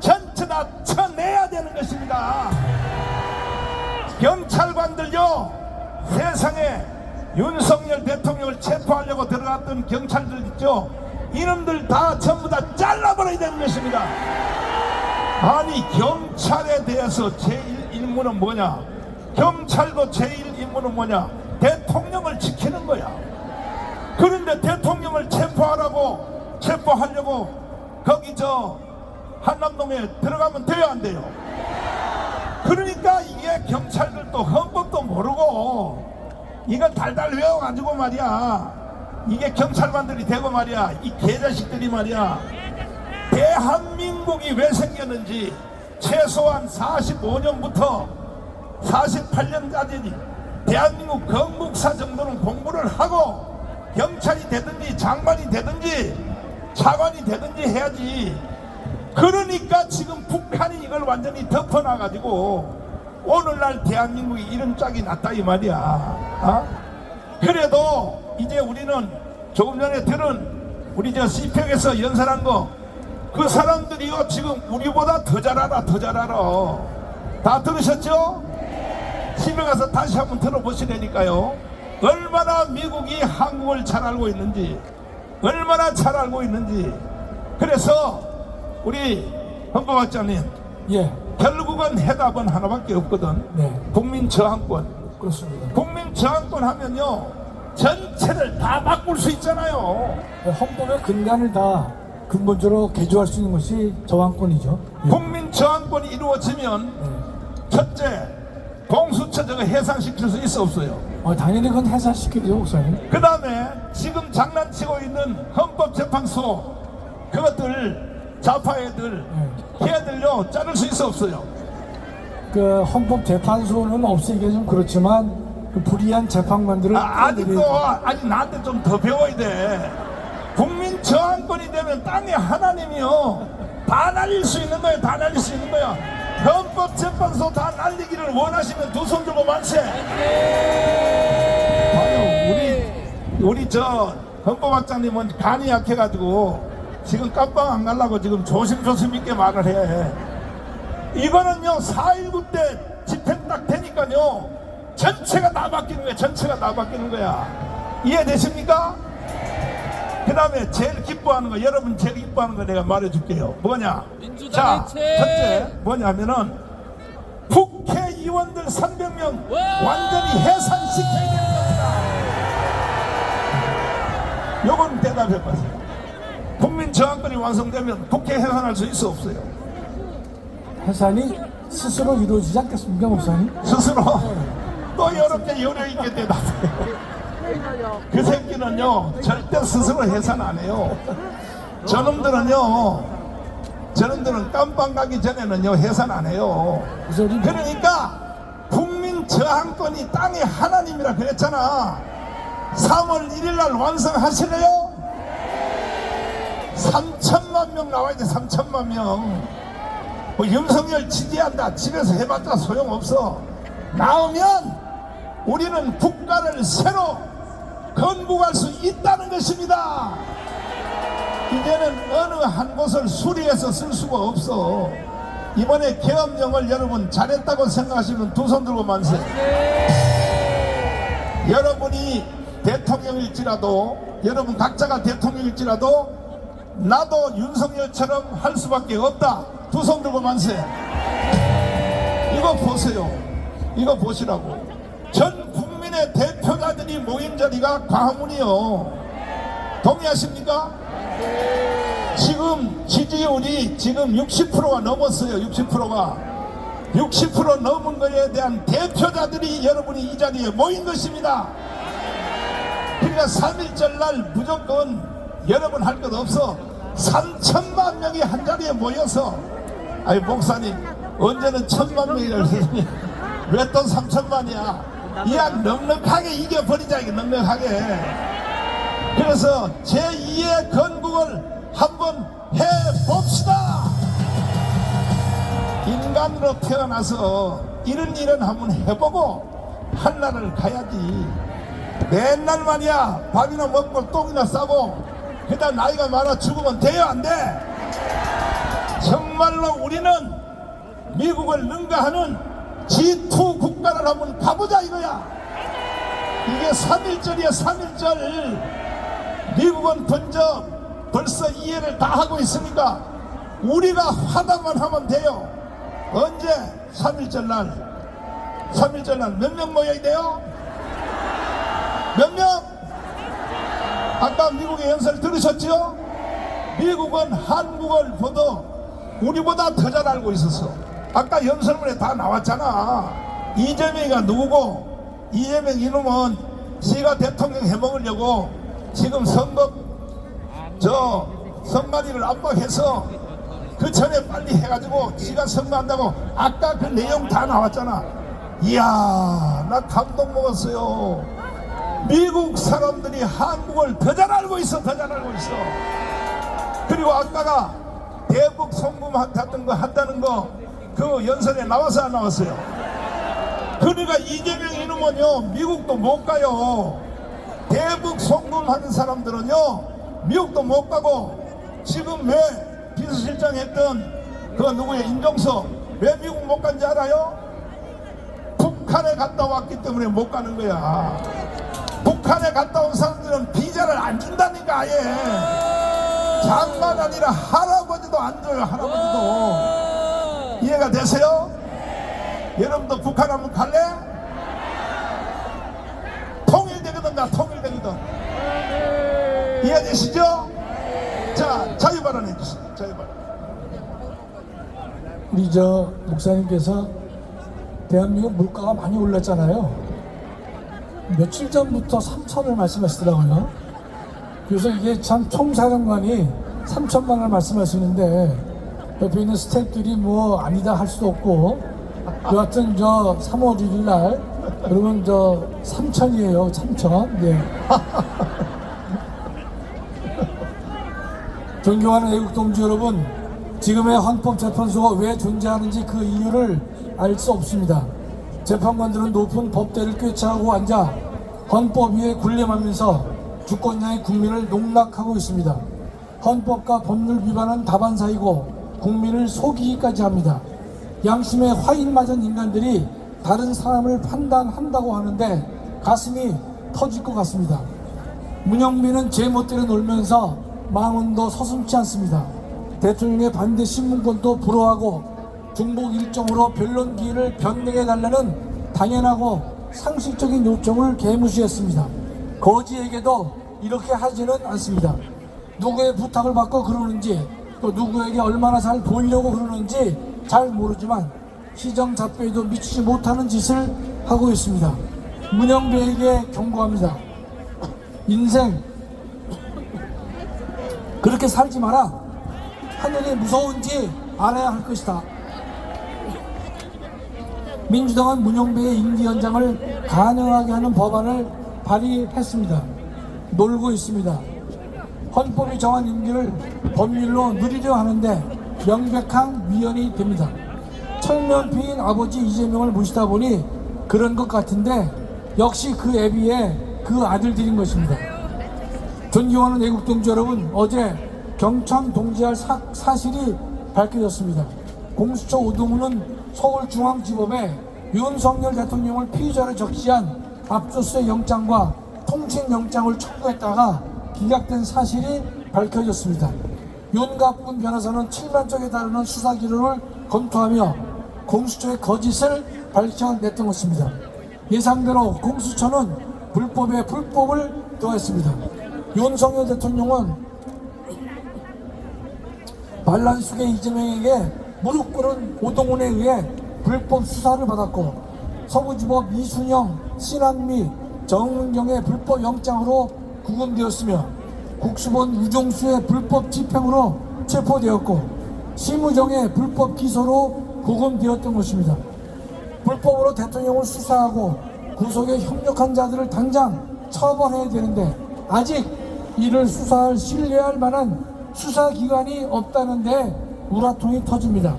Speaker 4: 전체 다 쳐내야 되는 것입니다. 경찰관들요, 세상에 윤석열 대통령을 체포하려고 들어갔던 경찰들 있죠, 이놈들 다 전부 다 잘라버려야 되는 것입니다. 아니 경찰에 대해서 제일 임무는 뭐냐? 경찰도 제일 임무는 뭐냐? 대통령을 지키는 거야. 그런데 대통령을 체포하려고 거기 저 한남동에 들어가면 돼요, 안 돼요? 그러니까 이게 경찰들도 헌법도 모르고 이걸 달달 외워가지고 말이야, 이게 경찰관들이 되고 말이야, 이 개자식들이 말이야, 대한민국이 왜 생겼는지, 최소한 45년부터 48년까지 대한민국 건국사 정도는 공부를 하고 경찰이 되든지 장관이 되든지 차관이 되든지 해야지. 그러니까 지금 북한이 이걸 완전히 덮어놔가지고 오늘날 대한민국이 이런 짝이 났다 이 말이야. 어? 그래도 이제 우리는 조금 전에 들은 우리 저 CPEC에서 연설한 거 그 사람들이요 지금 우리보다 더 잘 알아. 다 들으셨죠? 집에 가서 다시 한번 들어보시라니까요. 얼마나 미국이 한국을 잘 알고 있는지, 얼마나 잘 알고 있는지. 그래서 우리 헌법학자님, 결국은 해답은 하나밖에 없거든. 국민 저항권.
Speaker 15: 그렇습니다.
Speaker 4: 국민 저항권 하면요 전체를 다 바꿀 수 있잖아요.
Speaker 15: 헌법의 근간을 다 근본적으로 개조할 수 있는 것이 저항권이죠.
Speaker 4: 국민 저항권이 이루어지면 첫째, 공수처 저거 해산시킬 수 있어 없어요?
Speaker 15: 당연히 그건 해산시키죠, 목사님.
Speaker 4: 그 다음에 지금 장난치고 있는 헌법재판소 그것들 좌파 애들 걔들요 자를 수 있어 없어요?
Speaker 15: 그 헌법재판소는 없애기가 좀 그렇지만 그 불이한 재판관들을
Speaker 4: 아직도 아직 나한테 좀 더 배워야 돼. 국민 저항권이 되면 땅에 하나님이요 다 날릴 수 있는 거예요. 다 날릴 수 있는 거야. 헌법재판소 다 날리기를 원하시면 두 손 들고 만세. 봐요, 우리 저 헌법학장님은 간이 약해가지고 지금 깜빵 안 가려고 지금 조심조심 있게 말을 해. 이거는요 4.19 때 집행 딱 되니까요 전체가 다 바뀌는 거야. 전체가 다 바뀌는 거야. 이해되십니까? 그 다음에 제일 기뻐하는 거, 여러분 제일 기뻐하는 거 내가 말해줄게요. 뭐냐? 자, 첫째 뭐냐면은 국회의원들 300명 완전히 해산시켜야 되는 겁니다. 요건 대답해보세요. 국민 저항권이 완성되면 국회 해산할 수 있어 없어요?
Speaker 15: 해산이 스스로 이루어지지 않겠습니까, 목사님?
Speaker 4: 스스로? 또 이렇게 여려있게 대답해요. 그 새끼는요 절대 스스로 해산 안 해요. 저놈들은 깜빵 가기 전에는요 해산 안 해요. 그러니까 국민 저항권이 땅의 하나님이라 그랬잖아. 3월 1일날 완성하시래요? 3천만 명 나와야 돼. 3천만 명. 뭐 윤석열 지지한다 집에서 해봤자 소용없어. 나오면 우리는 국가를 새로 건국할 수 있다는 것입니다. 이제는 어느 한 곳을 수리해서 쓸 수가 없어. 이번에 계엄령을 여러분 잘했다고 생각하시면 두 손 들고 만세. 여러분이 대통령일지라도, 여러분 각자가 대통령일지라도 나도 윤석열처럼 할 수밖에 없다. 두 손 들고 만세. 이거 보세요. 이거 보시라고. 전 국민의 대표자들이 모인 자리가 광화문이요. 동의하십니까? 지금 지지율이 지금 60%가 넘었어요. 60%가 60% 넘은 거에 대한 대표자들이 여러분이 이 자리에 모인 것입니다. 그러니까 3.1절 날 무조건 여러분 할 것 없어. 3천만 명이 한 자리에 모여서, 아니 목사님 언제는 1,000만 명이라고 했더니 왜 또 3천만이야? 이왕 넉넉하게 이겨버리자. 이게 넉넉하게. 그래서 제2의 건국을 한번 해봅시다. 인간으로 태어나서 이런 일은 한번 해보고 한나라를 가야지. 맨날 말이야 밥이나 먹고 똥이나 싸고 그다 나이가 많아 죽으면 돼요 안 돼? 정말로 우리는 미국을 능가하는 G2 국가를 한번 가보자 이거야. 이게 3.1절이야 3.1절. 미국은 벌써 이해를 다 하고 있으니까 우리가 화답만 하면 돼요. 언제? 3.1절 날. 3.1절 날 몇 명 모여야 돼요? 몇 명? 아까 미국의 연설 들으셨죠? 미국은 한국을 우리보다 더 잘 알고 있었어. 아까 연설문에 다 나왔잖아. 이재명이가 누구고, 이재명 이놈은 지가 대통령 해먹으려고 지금 선거리를 압박해서 그 전에 빨리 해가지고 지가 선거한다고 아까 그 내용 다 나왔잖아. 이야, 나 감동 먹었어요. 미국 사람들이 한국을 더 잘 알고 있어, 더 잘 알고 있어. 그리고 아까가 대북 송금 한다는 거 그 연설에 나와서 안 나왔어요. 그러니까 이재명 이놈은요 미국도 못 가요. 대북 송금하는 사람들은요 미국도 못 가고, 지금 왜 비서실장 했던 그 누구의 임종석 왜 미국 못 간지 알아요? 북한에 갔다 왔기 때문에 못 가는 거야. 북한에 갔다 온 사람들은 비자를 안 준다니까. 아예 장만 아니라 할아버지도 안 줘요. 할아버지도. 이해가 되세요? 여러분도 북한 한번 갈래? 통일되거든. 나 통일되거든. 이해되시죠? 자, 자유발언 해주세요. 자유발언.
Speaker 15: 우리 목사님께서 대한민국 물가가 많이 올랐잖아요. 며칠 전부터 3천을 말씀하시더라고요. 그래서 이게 참 총사령관이 3천만 원을 말씀하시는데 옆에 있는 스태프들이 뭐 아니다 할 수도 없고, 여하튼 3월 1일 날 그러면 3천이에요. 3천. 예. 존경하는 애국동지 여러분, 지금의 헌법재판소가 왜 존재하는지 그 이유를 알 수 없습니다. 재판관들은 높은 법대를 꿰차고 앉아 헌법 위에 군림하면서 주권자의 국민을 농락하고 있습니다. 헌법과 법률 위반은 다반사이고 국민을 속이기까지 합니다. 양심에 화인 맞은 인간들이 다른 사람을 판단한다고 하는데 가슴이 터질 것 같습니다. 문영빈은 제멋대로 놀면서 망언도 서슴지 않습니다. 대통령의 반대 신문권도 불허하고 중복 일정으로 변론 기일을 변경해달라는 당연하고 상식적인 요청을 개무시했습니다. 거지에게도 이렇게 하지는 않습니다. 누구의 부탁을 받고 그러는지, 또 누구에게 얼마나 잘 보이려고 그러는지 잘 모르지만 시정잡배에도 미치지 못하는 짓을 하고 있습니다. 문영배에게 경고합니다. 인생 그렇게 살지 마라. 하늘이 무서운지 알아야 할 것이다. 민주당은 문영배의 임기 연장을 가능하게 하는 법안을 발의했습니다. 놀고 있습니다. 헌법이 정한 임기를 법률로 누리려 하는데 명백한 위헌이 됩니다. 철면피인 아버지 이재명을 모시다 보니 그런 것 같은데 역시 그 애비에 그 아들들인 것입니다. 존경하는 애국동지 여러분, 어제 경참 동지할 사실이 밝혀졌습니다. 공수처 오동훈은 서울중앙지법에 윤석열 대통령을 피의자로 적시한 압수수색 영장과 통칭영장을 청구했다가 기각된 사실이 밝혀졌습니다. 윤갑군 변호사는 7만 쪽에 달하는 수사 기록을 검토하며 공수처의 거짓을 밝혀냈던 것입니다. 예상대로 공수처는 불법에 불법을 더했습니다. 윤석열 대통령은 반란숙의 이재명에게 무릎 꿇은 오동훈에 의해 불법 수사를 받았고, 서부지법 이순영, 신한미, 정은경의 불법 영장으로 구금되었으며 국수본 우종수의 불법 집행으로 체포되었고 심우정의 불법 기소로 구금되었던 것입니다. 불법으로 대통령을 수사하고 구속에 협력한 자들을 당장 처벌해야 되는데 아직 이를 수사할 신뢰할 만한 수사기관이 없다는데 우라통이 터집니다.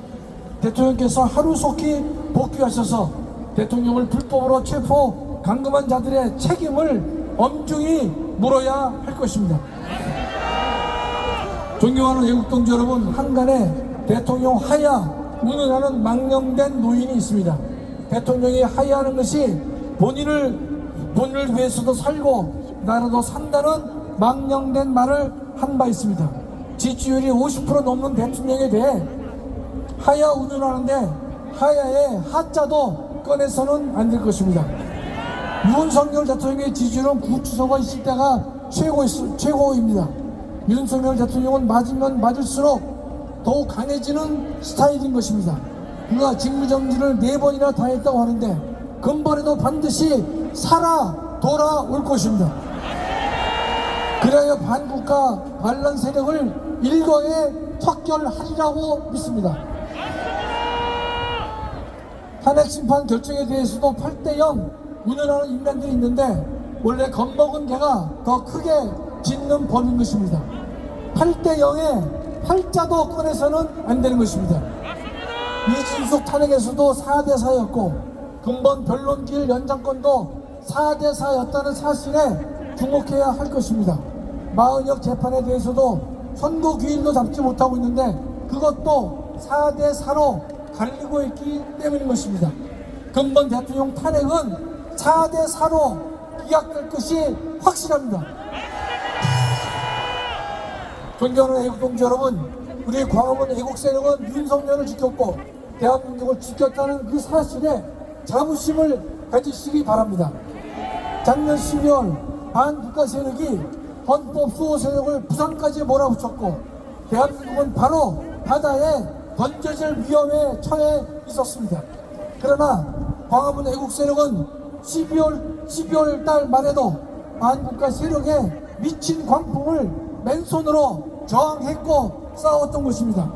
Speaker 15: 대통령께서 하루속히 복귀하셔서 대통령을 불법으로 체포 감금한 자들의 책임을 엄중히 물어야 할 것입니다. 존경하는 애국동지 여러분, 한간에 대통령 하야 운운하는 망령된 노인이 있습니다. 대통령이 하야하는 것이 본인을 위해서도 살고 나라도 산다는 망령된 말을 한 바 있습니다. 지지율이 50% 넘는 대통령에 대해 하야 운운하는데 하야의 하자도 꺼내서는 안 될 것입니다. 윤석열 대통령의 지지율은 구치소가 있을 때가 최고입니다. 윤석열 대통령은 맞으면 맞을수록 더욱 강해지는 스타일인 것입니다. 그가 직무정지를 4번이나 당했다고 하는데 근본에도 반드시 살아 돌아올 것입니다. 그래야 반국가 반란 세력을 일거에 척결하리라고 믿습니다. 탄핵 심판 결정에 대해서도 8대0 운운하는 인간들이 있는데 원래 겁먹은 개가 더 크게 짖는 법인 것입니다. 8대0에 팔자도 꺼내서는 안 되는 것입니다. 이진숙 탄핵에서도 4대4였고 근본 변론기일 연장권도 4대4였다는 사실에 주목해야 할 것입니다. 마은혁 재판에 대해서도 선고기일도 잡지 못하고 있는데 그것도 4대4로 갈리고 있기 때문인 것입니다. 근본 대통령 탄핵은 4대4로 기각될 것이 확실합니다. 존경하는 애국동지 여러분, 우리 광화문 애국 세력은 윤석열을 지켰고 대한민국을 지켰다는 그 사실에 자부심을 가지시기 바랍니다. 작년 12월 반국가 세력이 헌법 수호 세력을 부산까지 몰아붙였고 대한민국은 바로 바다에 던져질 위험에 처해 있었습니다. 그러나 광화문 애국 세력은 12월 달 말에도 반국가 세력의 미친 광풍을 맨손으로 저항했고 싸웠던 것입니다.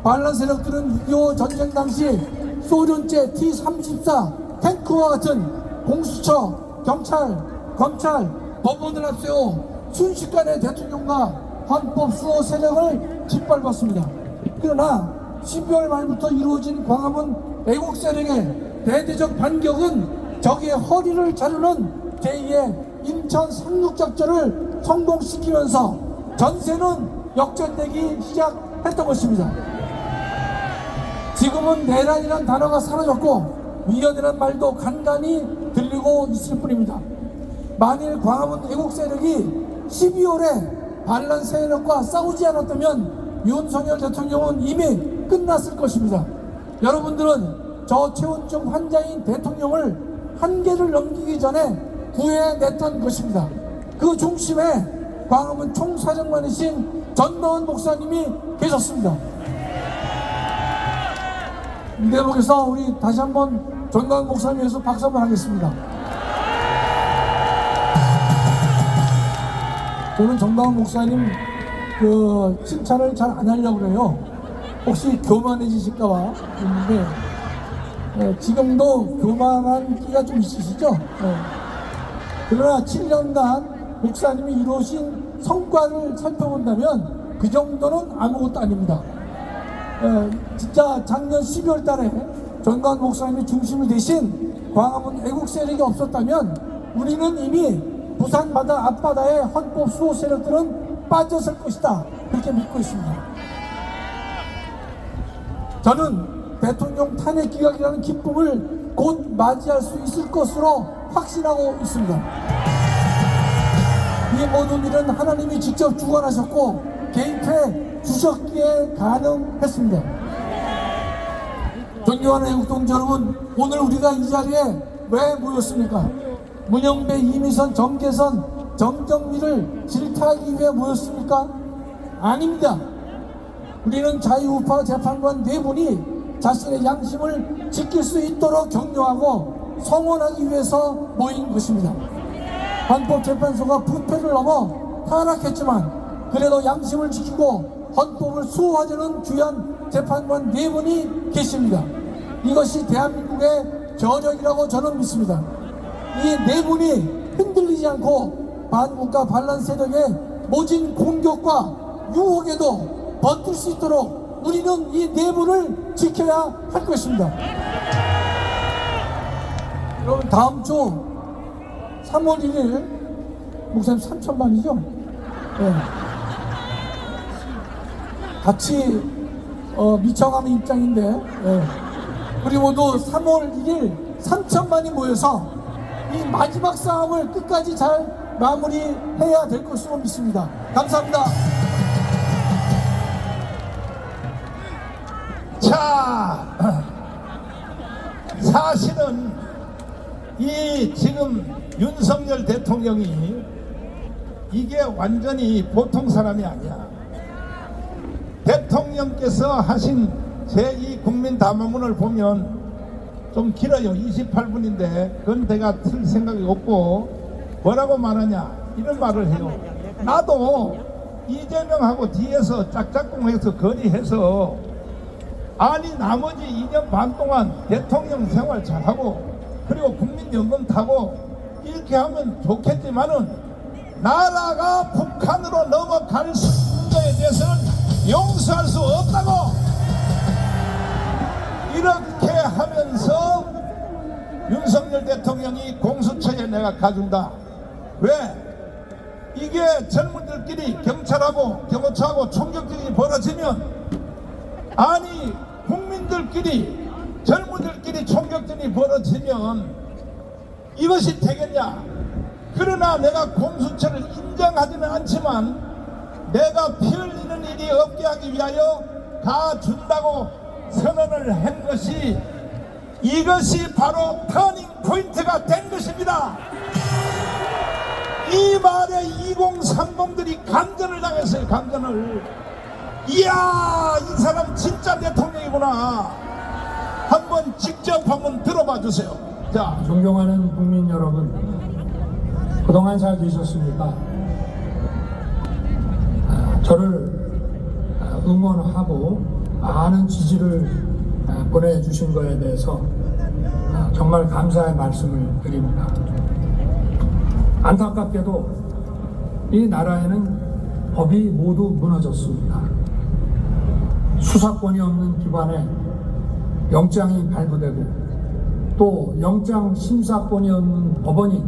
Speaker 15: 반란 세력들은 6.25 전쟁 당시 소련제 T-34 탱크와 같은 공수처, 경찰, 검찰, 법원을 앞세워 순식간에 대통령과 헌법 수호 세력을 짓밟았습니다. 그러나 12월 말부터 이루어진 광화문 애국 세력의 대대적 반격은 적의 허리를 자르는 제2의 인천 상륙작전을 성공시키면서 전세는 역전되기 시작했던 것입니다. 지금은 내란이란 단어가 사라졌고 위헌이란 말도 간간히 들리고 있을 뿐입니다. 만일 광화문 애국 세력이 12월에 반란 세력과 싸우지 않았다면 윤석열 대통령은 이미 끝났을 것입니다. 여러분들은 저 최원중 환자인 대통령을 한계를 넘기기 전에 구해냈던 것입니다. 그 중심에 광화문 총사령관이신 전노원 목사님이 계셨습니다. 이 대목에서 우리 다시 한번 전노원 목사님 위해서 박수 한번 하겠습니다. 저는 정다운 목사님 그 칭찬을 잘 안 하려고 그래요. 혹시 교만해지실까봐 했는데 지금도 교만한 끼가 좀 있으시죠? 그러나 7년간 목사님이 이루신 성과를 살펴본다면 그 정도는 아무것도 아닙니다. 진짜 작년 12월 달에 전광 목사님이 중심이 되신 광화문 애국 세력이 없었다면 우리는 이미 부산 바다 앞바다의 헌법 수호 세력들은 빠졌을 것이다. 그렇게 믿고 있습니다. 저는 대통령 탄핵 기각이라는 기쁨을 곧 맞이할 수 있을 것으로 확신하고 있습니다. 이 모든 일은 하나님이 직접 주관하셨고 개입해 주셨기에 가능했습니다. 존경하는 애국동지 여러분, 오늘 우리가 이 자리에 왜 모였습니까? 문영배, 이미선, 정계선, 정정미를 질타하기 위해 모였습니까? 아닙니다. 우리는 자유우파 재판관 4분이 자신의 양심을 지킬 수 있도록 격려하고 성원하기 위해서 모인 것입니다. 헌법재판소가 부패를 넘어 타락했지만 그래도 양심을 지키고 헌법을 수호하려는 귀한 재판관 4분이 계십니다. 이것이 대한민국의 저력이라고 저는 믿습니다. 이 4분이 흔들리지 않고 반국가 반란 세력의 모진 공격과 유혹에도 버틸 수 있도록 우리는 이 4분을 지켜야 할 것입니다. 여러분, 다음 주 3월 1일 목사님 3천만이죠? 네. 같이 미쳐가는 입장인데 우리 모두 3월 1일 3천만이 모여서 이 마지막 싸움을 끝까지 잘 마무리해야 될 것으로 믿습니다. 감사합니다.
Speaker 4: 자, 사실은 이 지금 윤석열 대통령이 이게 완전히 보통 사람이 아니야. 대통령께서 하신 제2 국민담화문을 보면 좀 길어요. 28분인데 그건 내가 틀 생각이 없고 뭐라고 말하냐 이런 말을 해요. 나도 이재명하고 뒤에서 짝짝꿍해서 건의해서 아니 나머지 2년 반 동안 대통령 생활 잘하고 그리고 국민연금 타고 이렇게 하면 좋겠지만은 나라가 북한으로 넘어갈 수에 대해서는 용서할 수 없다고 이렇게 하면서 윤석열 대통령이 공수처에 내가 가준다. 왜? 이게 젊은들끼리 경찰하고 경호처하고 총격전이 벌어지면 아니 국민들끼리 젊은들끼리 총격전이 벌어지면 이것이 되겠냐. 그러나 내가 공수처를 인정하지는 않지만 내가 피 흘리는 일이 없게 하기 위하여 가준다고 선언을 한 것이 이것이 바로 터닝 포인트가 된 것입니다. 이 말에 2030들이 감전을 당했어요. 감전을. 이야 이 사람 진짜 대통령이구나. 한번 직접 한번 들어봐 주세요. 자,
Speaker 15: 존경하는 국민 여러분, 그동안 잘 계셨습니까? 저를 응원하고 많은 지지를 보내주신 거에 대해서 정말 감사의 말씀을 드립니다. 안타깝게도 이 나라에는 법이 모두 무너졌습니다. 수사권이 없는 기관에 영장이 발부되고 또 영장 심사권이 없는 법원이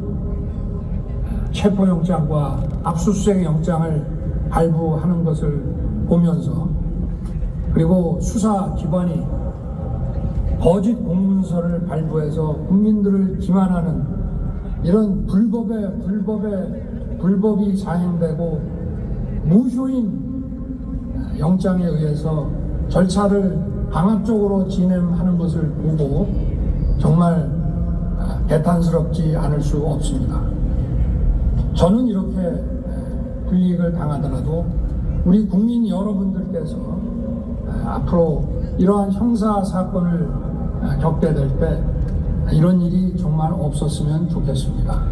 Speaker 15: 체포영장과 압수수색 영장을 발부하는 것을 보면서 그리고 수사기관이 거짓 공문서를 발부해서 국민들을 기만하는 이런 불법이 자행되고 무효인 영장에 의해서 절차를 강압적으로 진행하는 것을 보고 정말 개탄스럽지 않을 수 없습니다. 저는 이렇게 불이익을 당하더라도 우리 국민 여러분들께서 앞으로 이러한 형사 사건을 겪게 될 때 이런 일이 정말 없었으면 좋겠습니다.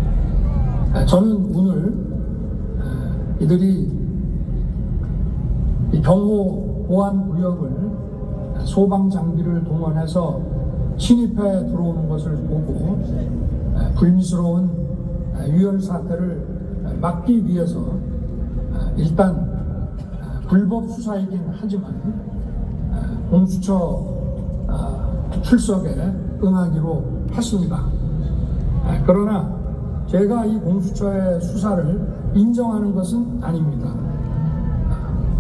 Speaker 15: 저는 오늘 이들이 경호 보안 구역을 소방 장비를 동원해서 침입해 들어오는 것을 보고 불미스러운 유혈 사태를 막기 위해서 일단 불법 수사이긴 하지만 공수처 출석에 응하기로 했습니다. 그러나 제가 이 공수처의 수사를 인정하는 것은 아닙니다.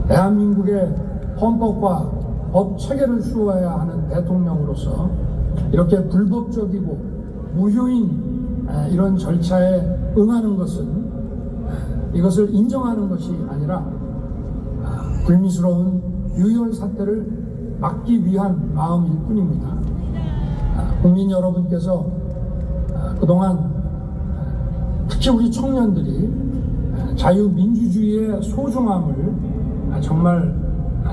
Speaker 15: 대한민국의 헌법과 법 체계를 수호해야 하는 대통령으로서 이렇게 불법적이고 무효인 이런 절차에 응하는 것은 이것을 인정하는 것이 아니라 불미스러운 유혈 사태를 막기 위한 마음일 뿐입니다. 국민 여러분께서 그동안 특히 우리 청년들이 자유민주주의의 소중함을 정말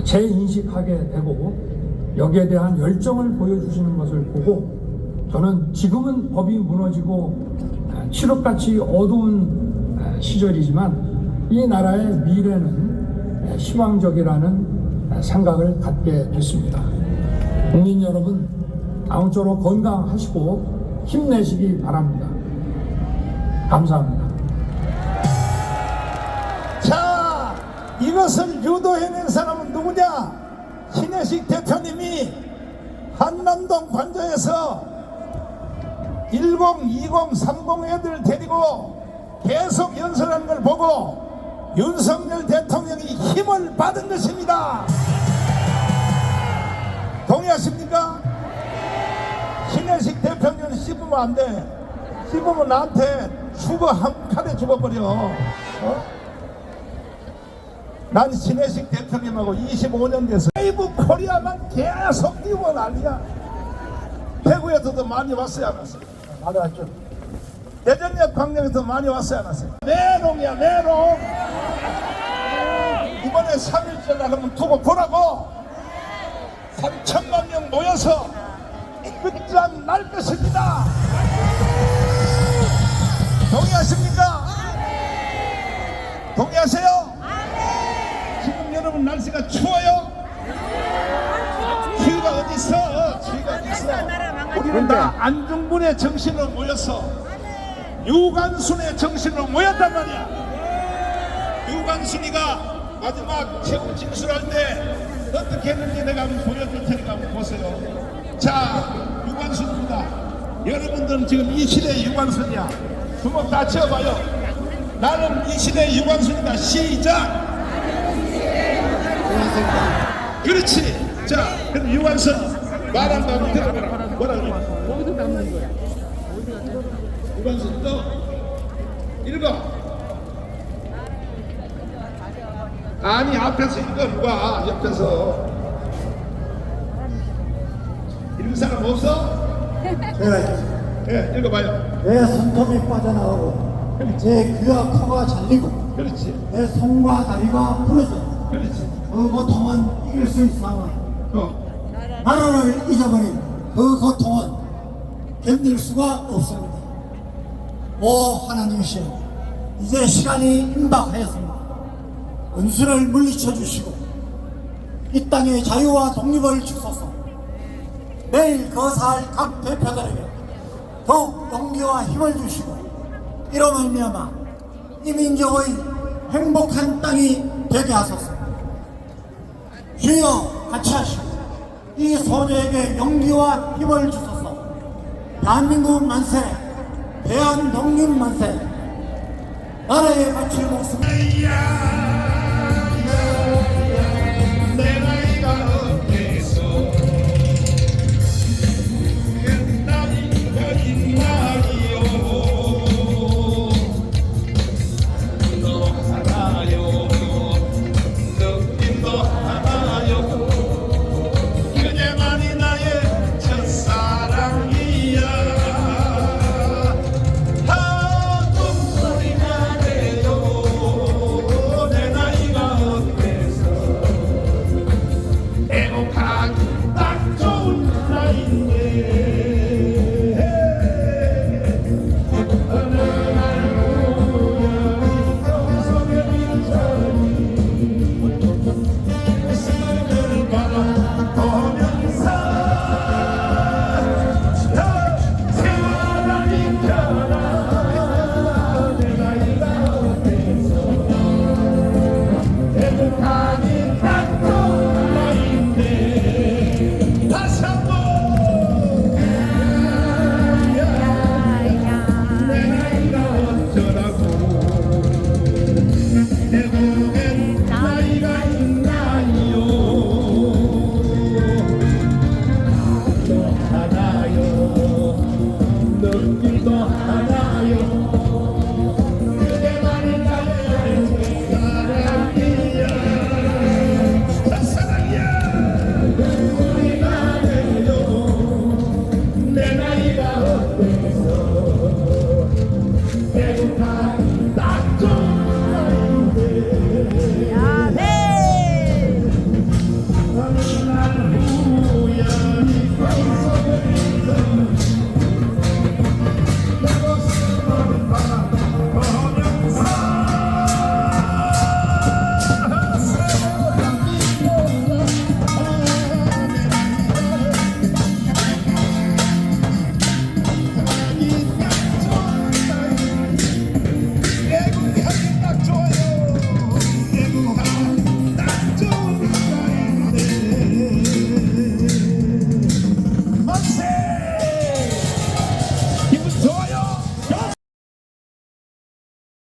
Speaker 15: 재인식하게 되고 여기에 대한 열정을 보여주시는 것을 보고 저는 지금은 법이 무너지고 칠흑같이 어두운 시절이지만 이 나라의 미래는 희망적이라는 생각을 갖게 됐습니다. 국민 여러분 아무쪼록 건강하시고 힘내시기 바랍니다. 감사합니다.
Speaker 4: 자, 이것을 유도해낸 사람은 누구냐? 신혜식 대표님이 한남동 관저에서 10, 20, 30 애들 데리고 계속 연설하는 걸 보고 윤석열 대통령이 힘을 받은 것입니다. 동의하십니까? 신혜식 대표님은 씹으면 안 돼. 씹으면 나한테 죽어, 한 칼에 죽어버려. 난 신혜식 대표님하고 25년 돼서 라이브 코리아만 계속 띄우고 난리야. 대구에서도 많이 왔어요, 안 왔어요?
Speaker 6: 많이 왔죠.
Speaker 4: 대전역 광명에서 많이 왔어요, 안 왔어요? 내롱이야, 내롱. 이번에 3.1절 날 한번 두고 보라고. 3천만 명 모여서 끝장 날 것입니다. 동의하십니까? 동의하세요? 요즘 날씨가 추워요? 추위가 어디 있어? 추위가 어디 있어? 우리는 다 안중분의 정신으로 모였어. 유관순의 정신으로 모였단 말이야. 유관순이가 마지막 최후 진술할 때 어떻게 했는지 내가 한번 보여줄 테니까 한번 보세요. 자, 유관순입니다. 여러분들은 지금 이 시대의 유관순이야. 주먹 다 치워봐요. 나는 이 시대의 유관순이다. 시작! 그렇지. 자, 그럼 유관순 말한 거 한번 들어보라. 뭐라고? 거기서 담는 거야. 유관순 또 읽어. 아니 앞에서 읽어. 누가 옆에서 읽은 사람 없어? 예, 읽어봐요.
Speaker 16: 내 손톱이 빠져나오고 내 귀와 코가 잘리고
Speaker 4: 그렇지.
Speaker 16: 내 손과 다리가 부러져
Speaker 4: 그렇지.
Speaker 16: 그 고통은 이길 수 있사오나 나라를 잊어버린 그 고통은 견딜 수가 없습니다. 오 하나님이시여, 이제 시간이 임박하였습니다. 은수를 물리쳐 주시고 이 땅의 자유와 독립을 주소서. 내일 거사할 각 대표들에게 더욱 용기와 힘을 주시고 이로 말미암아 이 민족의 행복한 땅이 되게 하소서. 주여 같이 하시고 이 소녀에게 용기와 힘을 주소서. 대한민국 만세, 대한독립 만세. 나라에 바칠 목숨.
Speaker 4: 내 나이가 어때서 나이가 있나요? 너 하나요, 느낌도 하나요. 그대만이 나의 첫사랑이야. 눈물이가 돼요. 내 나이가 어때서 행복하기 딱 좋은 나이인데 어느 날 우연히 성소경이 저리 숨을 바라보면서 세월이 변하. 내 나이가 어때서 행복하기 딱 좋은 나이인데 다시 한번 내 나이가 어쩌라고. 내 몸엔 나이가 있나요? 또 하나요, 느낌도 하나요. 그대만이 나의 첫사랑이야. 첫사랑이야. 우리가 돼요. 내 나이가 어때서